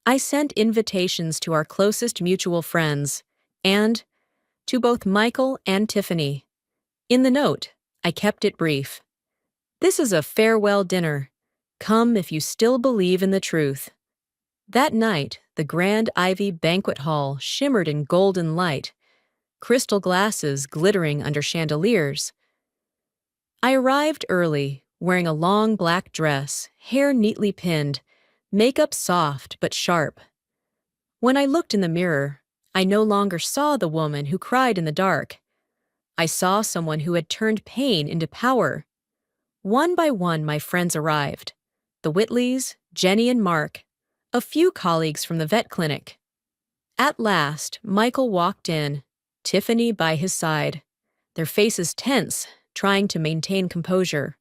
I sent invitations to our closest mutual friends, and to both Michael and Tiffany. In the note, I kept it brief. "This is a farewell dinner. Come if you still believe in the truth." That night, the Grand Ivy banquet hall shimmered in golden light, crystal glasses glittering under chandeliers. I arrived early, wearing a long black dress, hair neatly pinned, makeup soft but sharp. When I looked in the mirror, I no longer saw the woman who cried in the dark. I saw someone who had turned pain into power. One by one, my friends arrived. The Whitleys, Jenny and Mark, a few colleagues from the vet clinic. At last, Michael walked in, Tiffany by his side, their faces tense, trying to maintain composure.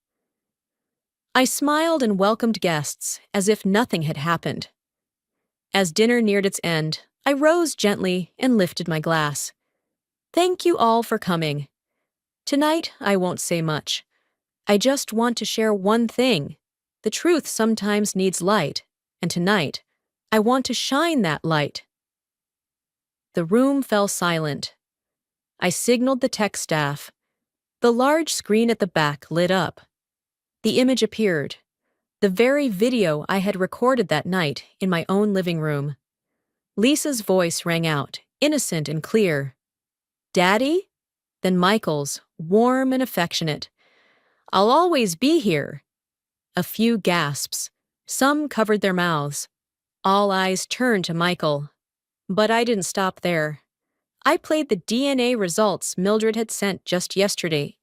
I smiled and welcomed guests as if nothing had happened. As dinner neared its end, I rose gently and lifted my glass. "Thank you all for coming. Tonight, I won't say much. I just want to share one thing. The truth sometimes needs light, and tonight, I want to shine that light." The room fell silent. I signaled the tech staff. The large screen at the back lit up. The image appeared. The very video I had recorded that night in my own living room. Lisa's voice rang out, innocent and clear. "Daddy?" Then Michael's, warm and affectionate. "I'll always be here." A few gasps. Some covered their mouths. All eyes turned to Michael. But I didn't stop there. I played the DNA results Mildred had sent just yesterday.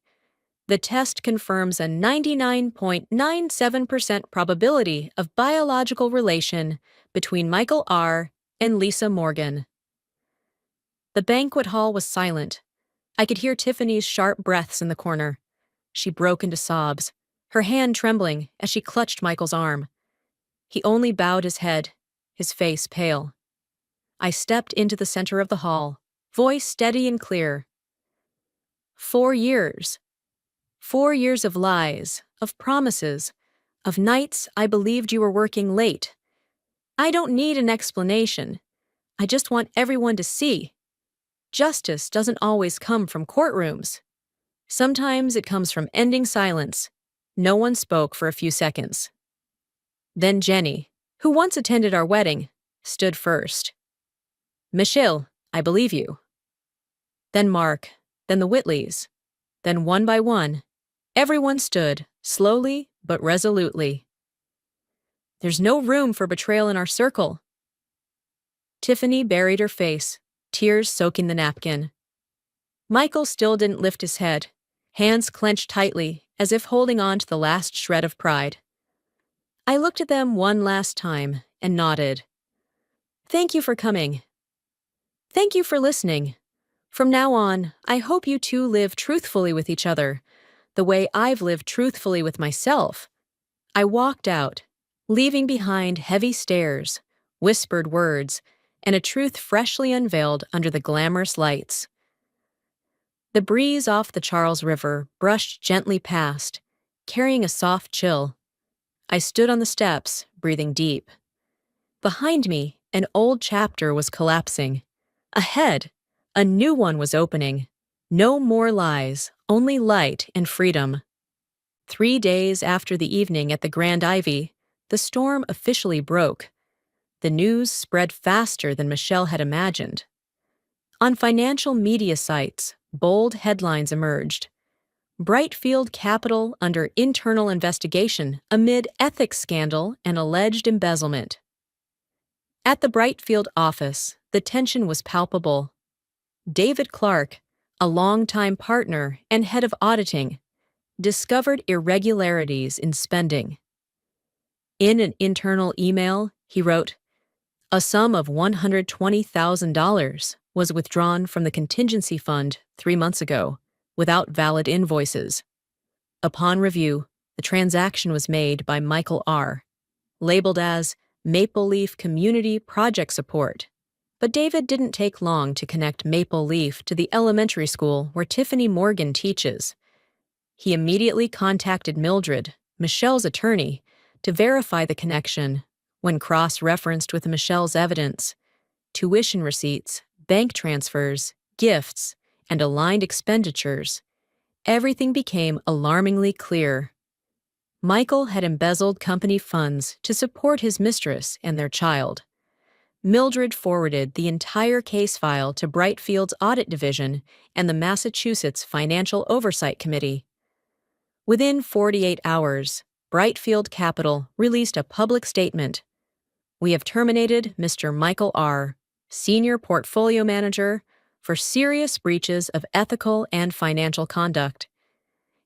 The test confirms a 99.97% probability of biological relation between Michael R. and Lisa Morgan. The banquet hall was silent. I could hear Tiffany's sharp breaths in the corner. She broke into sobs, her hand trembling as she clutched Michael's arm. He only bowed his head, his face pale. I stepped into the center of the hall, voice steady and clear. 4 years. 4 years of lies, of promises, of nights I believed you were working late. I don't need an explanation. I just want everyone to see. Justice doesn't always come from courtrooms. Sometimes it comes from ending silence. No one spoke for a few seconds. Then Jenny, who once attended our wedding, stood first. Michelle, I believe you. Then Mark, then the Whitleys. Then one by one, everyone stood, slowly but resolutely. There's no room for betrayal in our circle. Tiffany buried her face, tears soaking the napkin. Michael still didn't lift his head, hands clenched tightly as if holding on to the last shred of pride. I looked at them one last time and nodded. Thank you for coming. Thank you for listening. From now on, I hope you two live truthfully with each other, the way I've lived truthfully with myself. I walked out, leaving behind heavy stares, whispered words, and a truth freshly unveiled under the glamorous lights. The breeze off the Charles River brushed gently past, carrying a soft chill. I stood on the steps, breathing deep. Behind me, an old chapter was collapsing. Ahead, a new one was opening. No more lies, only light and freedom. 3 days after the evening at the Grand Ivy, the storm officially broke. The news spread faster than Michelle had imagined. On financial media sites, bold headlines emerged. Brightfield Capital under internal investigation amid ethics scandal and alleged embezzlement. At the Brightfield office, the tension was palpable. David Clark, a longtime partner and head of auditing, discovered irregularities in spending. In an internal email, he wrote, "A sum of $120,000 was withdrawn from the contingency fund 3 months ago, without valid invoices. Upon review, the transaction was made by Michael R., labeled as Maple Leaf Community Project Support. But David didn't take long to connect Maple Leaf to the elementary school where Tiffany Morgan teaches. He immediately contacted Mildred, Michelle's attorney, to verify the connection. When cross-referenced with Michelle's evidence, tuition receipts, bank transfers, gifts, and aligned expenditures, everything became alarmingly clear. Michael had embezzled company funds to support his mistress and their child. Mildred forwarded the entire case file to Brightfield's Audit Division and the Massachusetts Financial Oversight Committee. Within 48 hours, Brightfield Capital released a public statement. We have terminated Mr. Michael R., Senior Portfolio Manager, for serious breaches of ethical and financial conduct.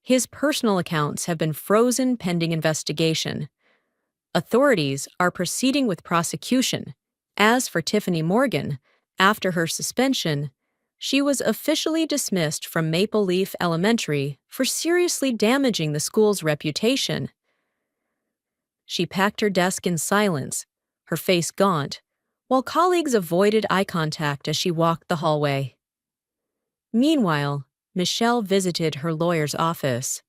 His personal accounts have been frozen pending investigation. Authorities are proceeding with prosecution. As for Tiffany Morgan, after her suspension, she was officially dismissed from Maple Leaf Elementary for seriously damaging the school's reputation. She packed her desk in silence, her face gaunt, while colleagues avoided eye contact as she walked the hallway. Meanwhile, Michelle visited her lawyer's office.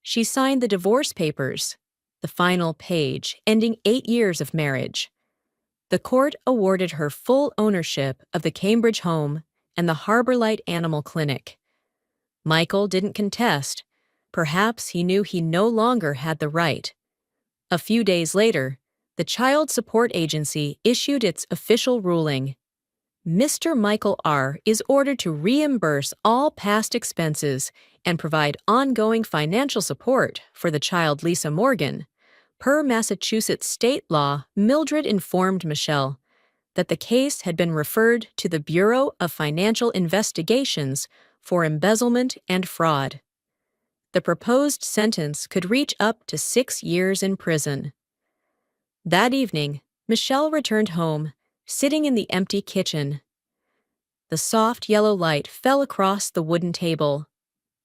She signed the divorce papers, the final page ending 8 years of marriage. The court awarded her full ownership of the Cambridge home and the Harbor Light Animal Clinic. Michael didn't contest. Perhaps he knew he no longer had the right. A few days later, the Child Support Agency issued its official ruling. Mr. Michael R. is ordered to reimburse all past expenses and provide ongoing financial support for the child Lisa Morgan. Per Massachusetts state law, Mildred informed Michelle that the case had been referred to the Bureau of Financial Investigations for embezzlement and fraud. The proposed sentence could reach up to 6 years in prison. That evening, Michelle returned home, sitting in the empty kitchen. The soft yellow light fell across the wooden table,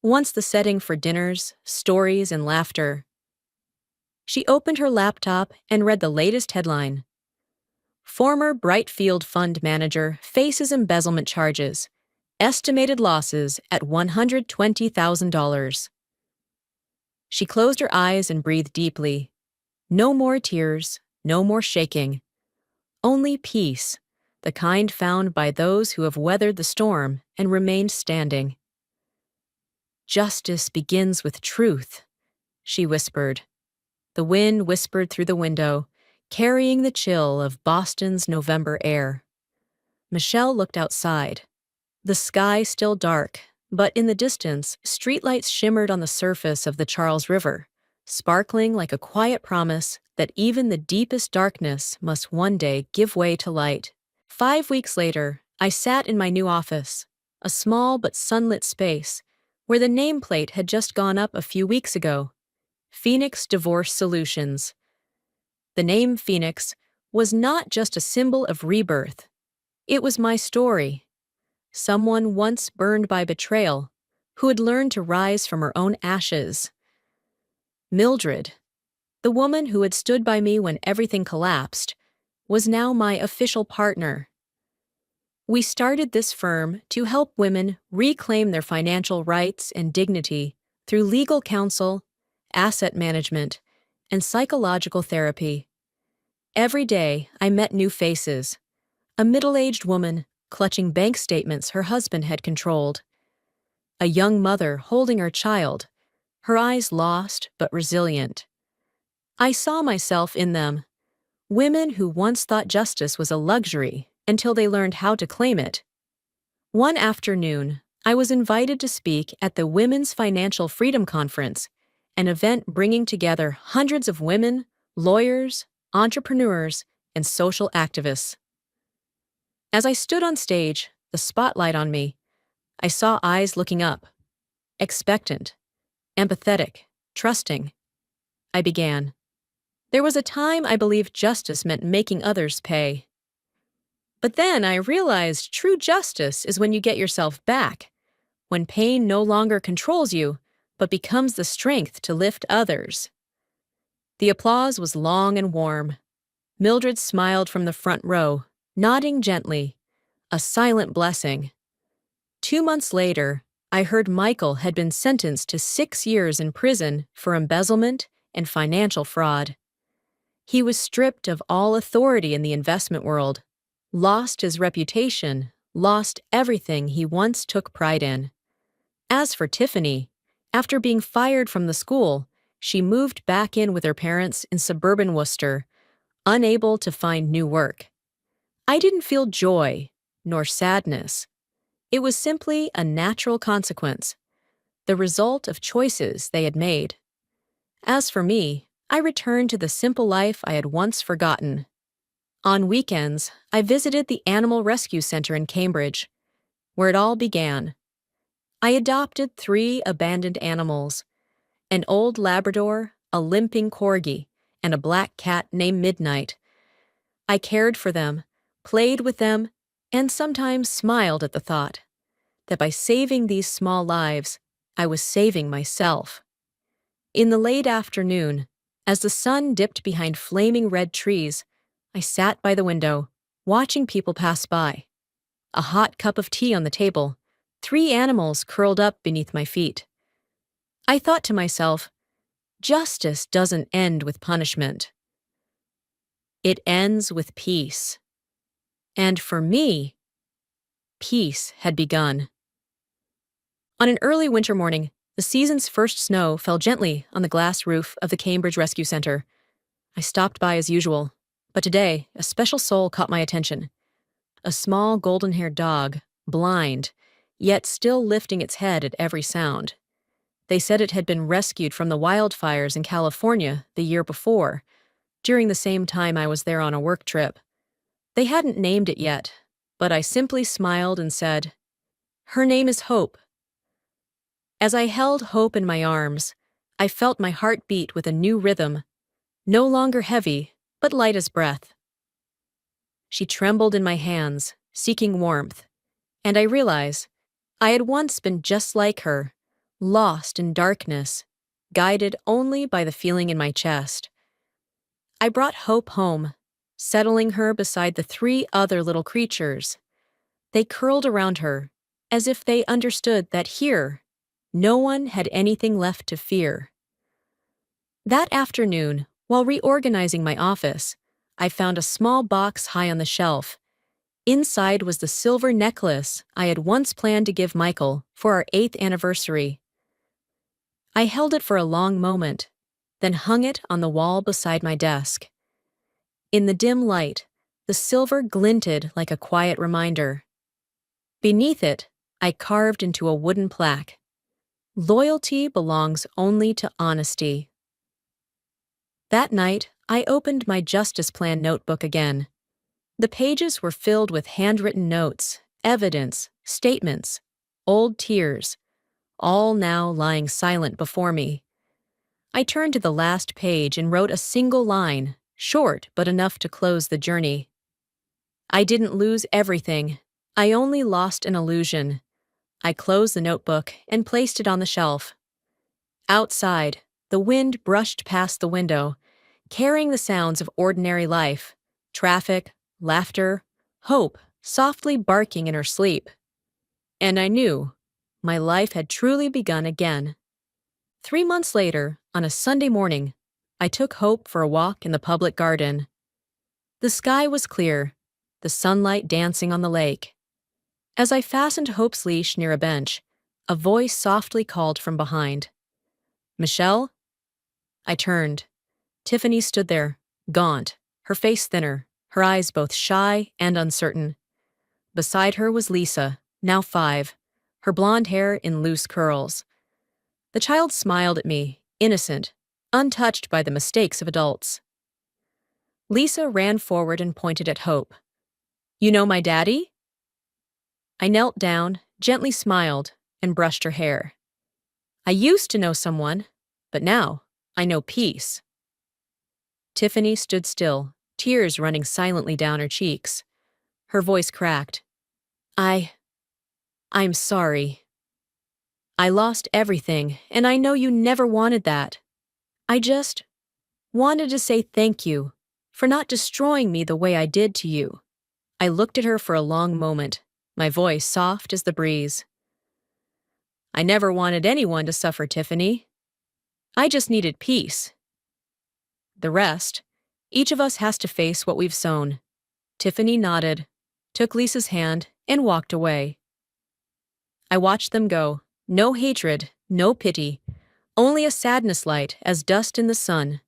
once the setting for dinners, stories, and laughter. She opened her laptop and read the latest headline. Former Brightfield fund manager faces embezzlement charges. Estimated losses at $120,000. She closed her eyes and breathed deeply. No more tears, no more shaking. Only peace, the kind found by those who have weathered the storm and remained standing. Justice begins with truth, she whispered. The wind whispered through the window, carrying the chill of Boston's November air. Michelle looked outside. The sky still dark, but in the distance, streetlights shimmered on the surface of the Charles River, sparkling like a quiet promise that even the deepest darkness must one day give way to light. 5 weeks later, I sat in my new office, a small but sunlit space, where the nameplate had just gone up a few weeks ago. Phoenix Divorce Solutions. The name Phoenix was not just a symbol of rebirth. It was my story. Someone once burned by betrayal, who had learned to rise from her own ashes. Mildred, the woman who had stood by me when everything collapsed, was now my official partner. We started this firm to help women reclaim their financial rights and dignity through legal counsel, asset management, and psychological therapy. Every day, I met new faces. A middle-aged woman clutching bank statements her husband had controlled. A young mother holding her child, her eyes lost but resilient. I saw myself in them. Women who once thought justice was a luxury until they learned how to claim it. One afternoon, I was invited to speak at the Women's Financial Freedom Conference, an event bringing together hundreds of women, lawyers, entrepreneurs, and social activists. As I stood on stage, the spotlight on me, I saw eyes looking up, expectant, empathetic, trusting. I began. There was a time I believed justice meant making others pay. But then I realized true justice is when you get yourself back, when pain no longer controls you, but becomes the strength to lift others. The applause was long and warm. Mildred smiled from the front row, nodding gently, a silent blessing. 2 months later, I heard Michael had been sentenced to 6 years in prison for embezzlement and financial fraud. He was stripped of all authority in the investment world, lost his reputation, lost everything he once took pride in. As for Tiffany, after being fired from the school, she moved back in with her parents in suburban Worcester, unable to find new work. I didn't feel joy, nor sadness. It was simply a natural consequence, the result of choices they had made. As for me, I returned to the simple life I had once forgotten. On weekends, I visited the Animal Rescue Center in Cambridge, where it all began. I adopted 3 abandoned animals, an old Labrador, a limping corgi, and a black cat named Midnight. I cared for them, played with them, and sometimes smiled at the thought that by saving these small lives, I was saving myself. In the late afternoon, as the sun dipped behind flaming red trees, I sat by the window, watching people pass by. A hot cup of tea on the table, 3 animals curled up beneath my feet. I thought to myself, justice doesn't end with punishment. It ends with peace. And for me, peace had begun. On an early winter morning, the season's first snow fell gently on the glass roof of the Cambridge Rescue Center. I stopped by as usual, but today a special soul caught my attention. A small golden-haired dog, blind, yet still lifting its head at every sound. They said it had been rescued from the wildfires in California the year before, during the same time I was there on a work trip. They hadn't named it yet, but I simply smiled and said, "Her name is Hope." As I held Hope in my arms, I felt my heart beat with a new rhythm, no longer heavy, but light as breath. She trembled in my hands, seeking warmth, and I realized I had once been just like her, lost in darkness, guided only by the feeling in my chest. I brought Hope home, settling her beside the three other little creatures. They curled around her, as if they understood that here, no one had anything left to fear. That afternoon, while reorganizing my office, I found a small box high on the shelf. Inside was the silver necklace I had once planned to give Michael for our 8th anniversary. I held it for a long moment, then hung it on the wall beside my desk. In the dim light, the silver glinted like a quiet reminder. Beneath it, I carved into a wooden plaque. Loyalty belongs only to honesty. That night, I opened my justice plan notebook again. The pages were filled with handwritten notes, evidence, statements, old tears, all now lying silent before me. I turned to the last page and wrote a single line, short but enough to close the journey. I didn't lose everything. I only lost an illusion. I closed the notebook and placed it on the shelf. Outside, the wind brushed past the window, carrying the sounds of ordinary life, traffic, laughter, hope softly barking in her sleep. And I knew my life had truly begun again. 3 months later, on a Sunday morning, I took Hope for a walk in the public garden. The sky was clear, the sunlight dancing on the lake. As I fastened Hope's leash near a bench, a voice softly called from behind. "Michelle?" I turned. Tiffany stood there, gaunt, her face thinner, her eyes both shy and uncertain. Beside her was Lisa, now 5, her blonde hair in loose curls. The child smiled at me, innocent, untouched by the mistakes of adults. Lisa ran forward and pointed at Hope. "You know my daddy?" I knelt down, gently smiled, and brushed her hair. "I used to know someone, but now I know peace." Tiffany stood still, tears running silently down her cheeks. Her voice cracked. I'm sorry. I lost everything, and I know you never wanted that. I just wanted to say thank you for not destroying me the way I did to you." I looked at her for a long moment, my voice soft as the breeze. "I never wanted anyone to suffer, Tiffany. I just needed peace. The rest, each of us has to face what we've sown." Tiffany nodded, took Lisa's hand, and walked away. I watched them go. No hatred, no pity, only a sadness light as dust in the sun.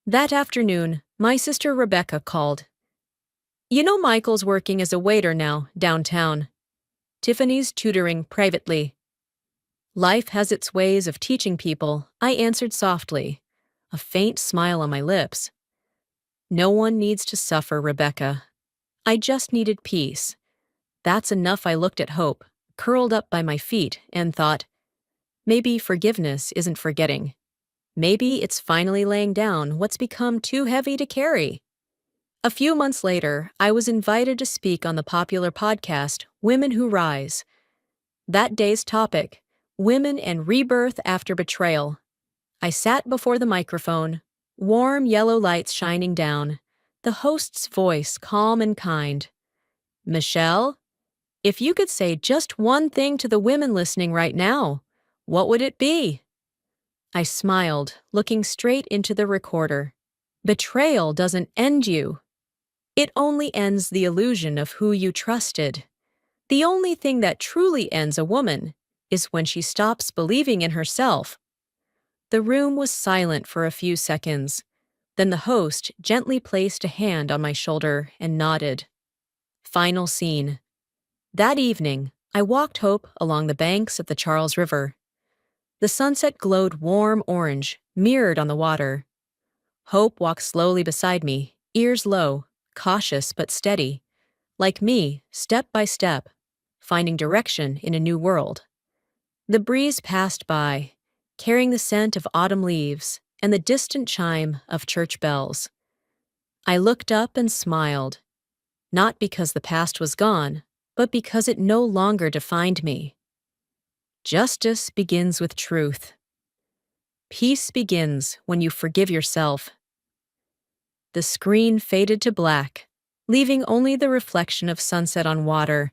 That afternoon, my sister Rebecca called. "You know Michael's working as a waiter now, downtown. Tiffany's tutoring privately." "Life has its ways of teaching people," I answered softly, a faint smile on my lips. "No one needs to suffer, Rebecca. I just needed peace. That's enough." I looked at Hope, curled up by my feet, and thought, maybe forgiveness isn't forgetting. Maybe it's finally laying down what's become too heavy to carry. A few months later, I was invited to speak on the popular podcast, Women Who Rise. That day's topic, Women and Rebirth After Betrayal. I sat before the microphone, warm yellow lights shining down, the host's voice calm and kind. "Michelle, if you could say just one thing to the women listening right now, what would it be?" I smiled, looking straight into the recorder. Betrayal doesn't end you. It only ends the illusion of who you trusted. The only thing that truly ends a woman is when she stops believing in herself. The room was silent for a few seconds. Then the host gently placed a hand on my shoulder and nodded. Final scene. That evening, I walked Hope along the banks of the Charles River. The sunset glowed warm orange, mirrored on the water. Hope walked slowly beside me, ears low, cautious but steady. Like me, step by step, finding direction in a new world. The breeze passed by, carrying the scent of autumn leaves and the distant chime of church bells. I looked up and smiled, not because the past was gone, but because it no longer defined me. Justice begins with truth. Peace begins when you forgive yourself. The screen faded to black, leaving only the reflection of sunset on water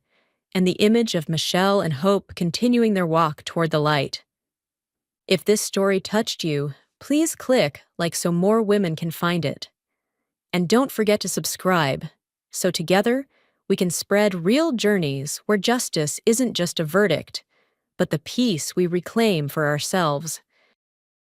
and the image of Michelle and Hope continuing their walk toward the light. If this story touched you, please click like so more women can find it. And don't forget to subscribe, so together we can spread real journeys where justice isn't just a verdict, but the peace we reclaim for ourselves.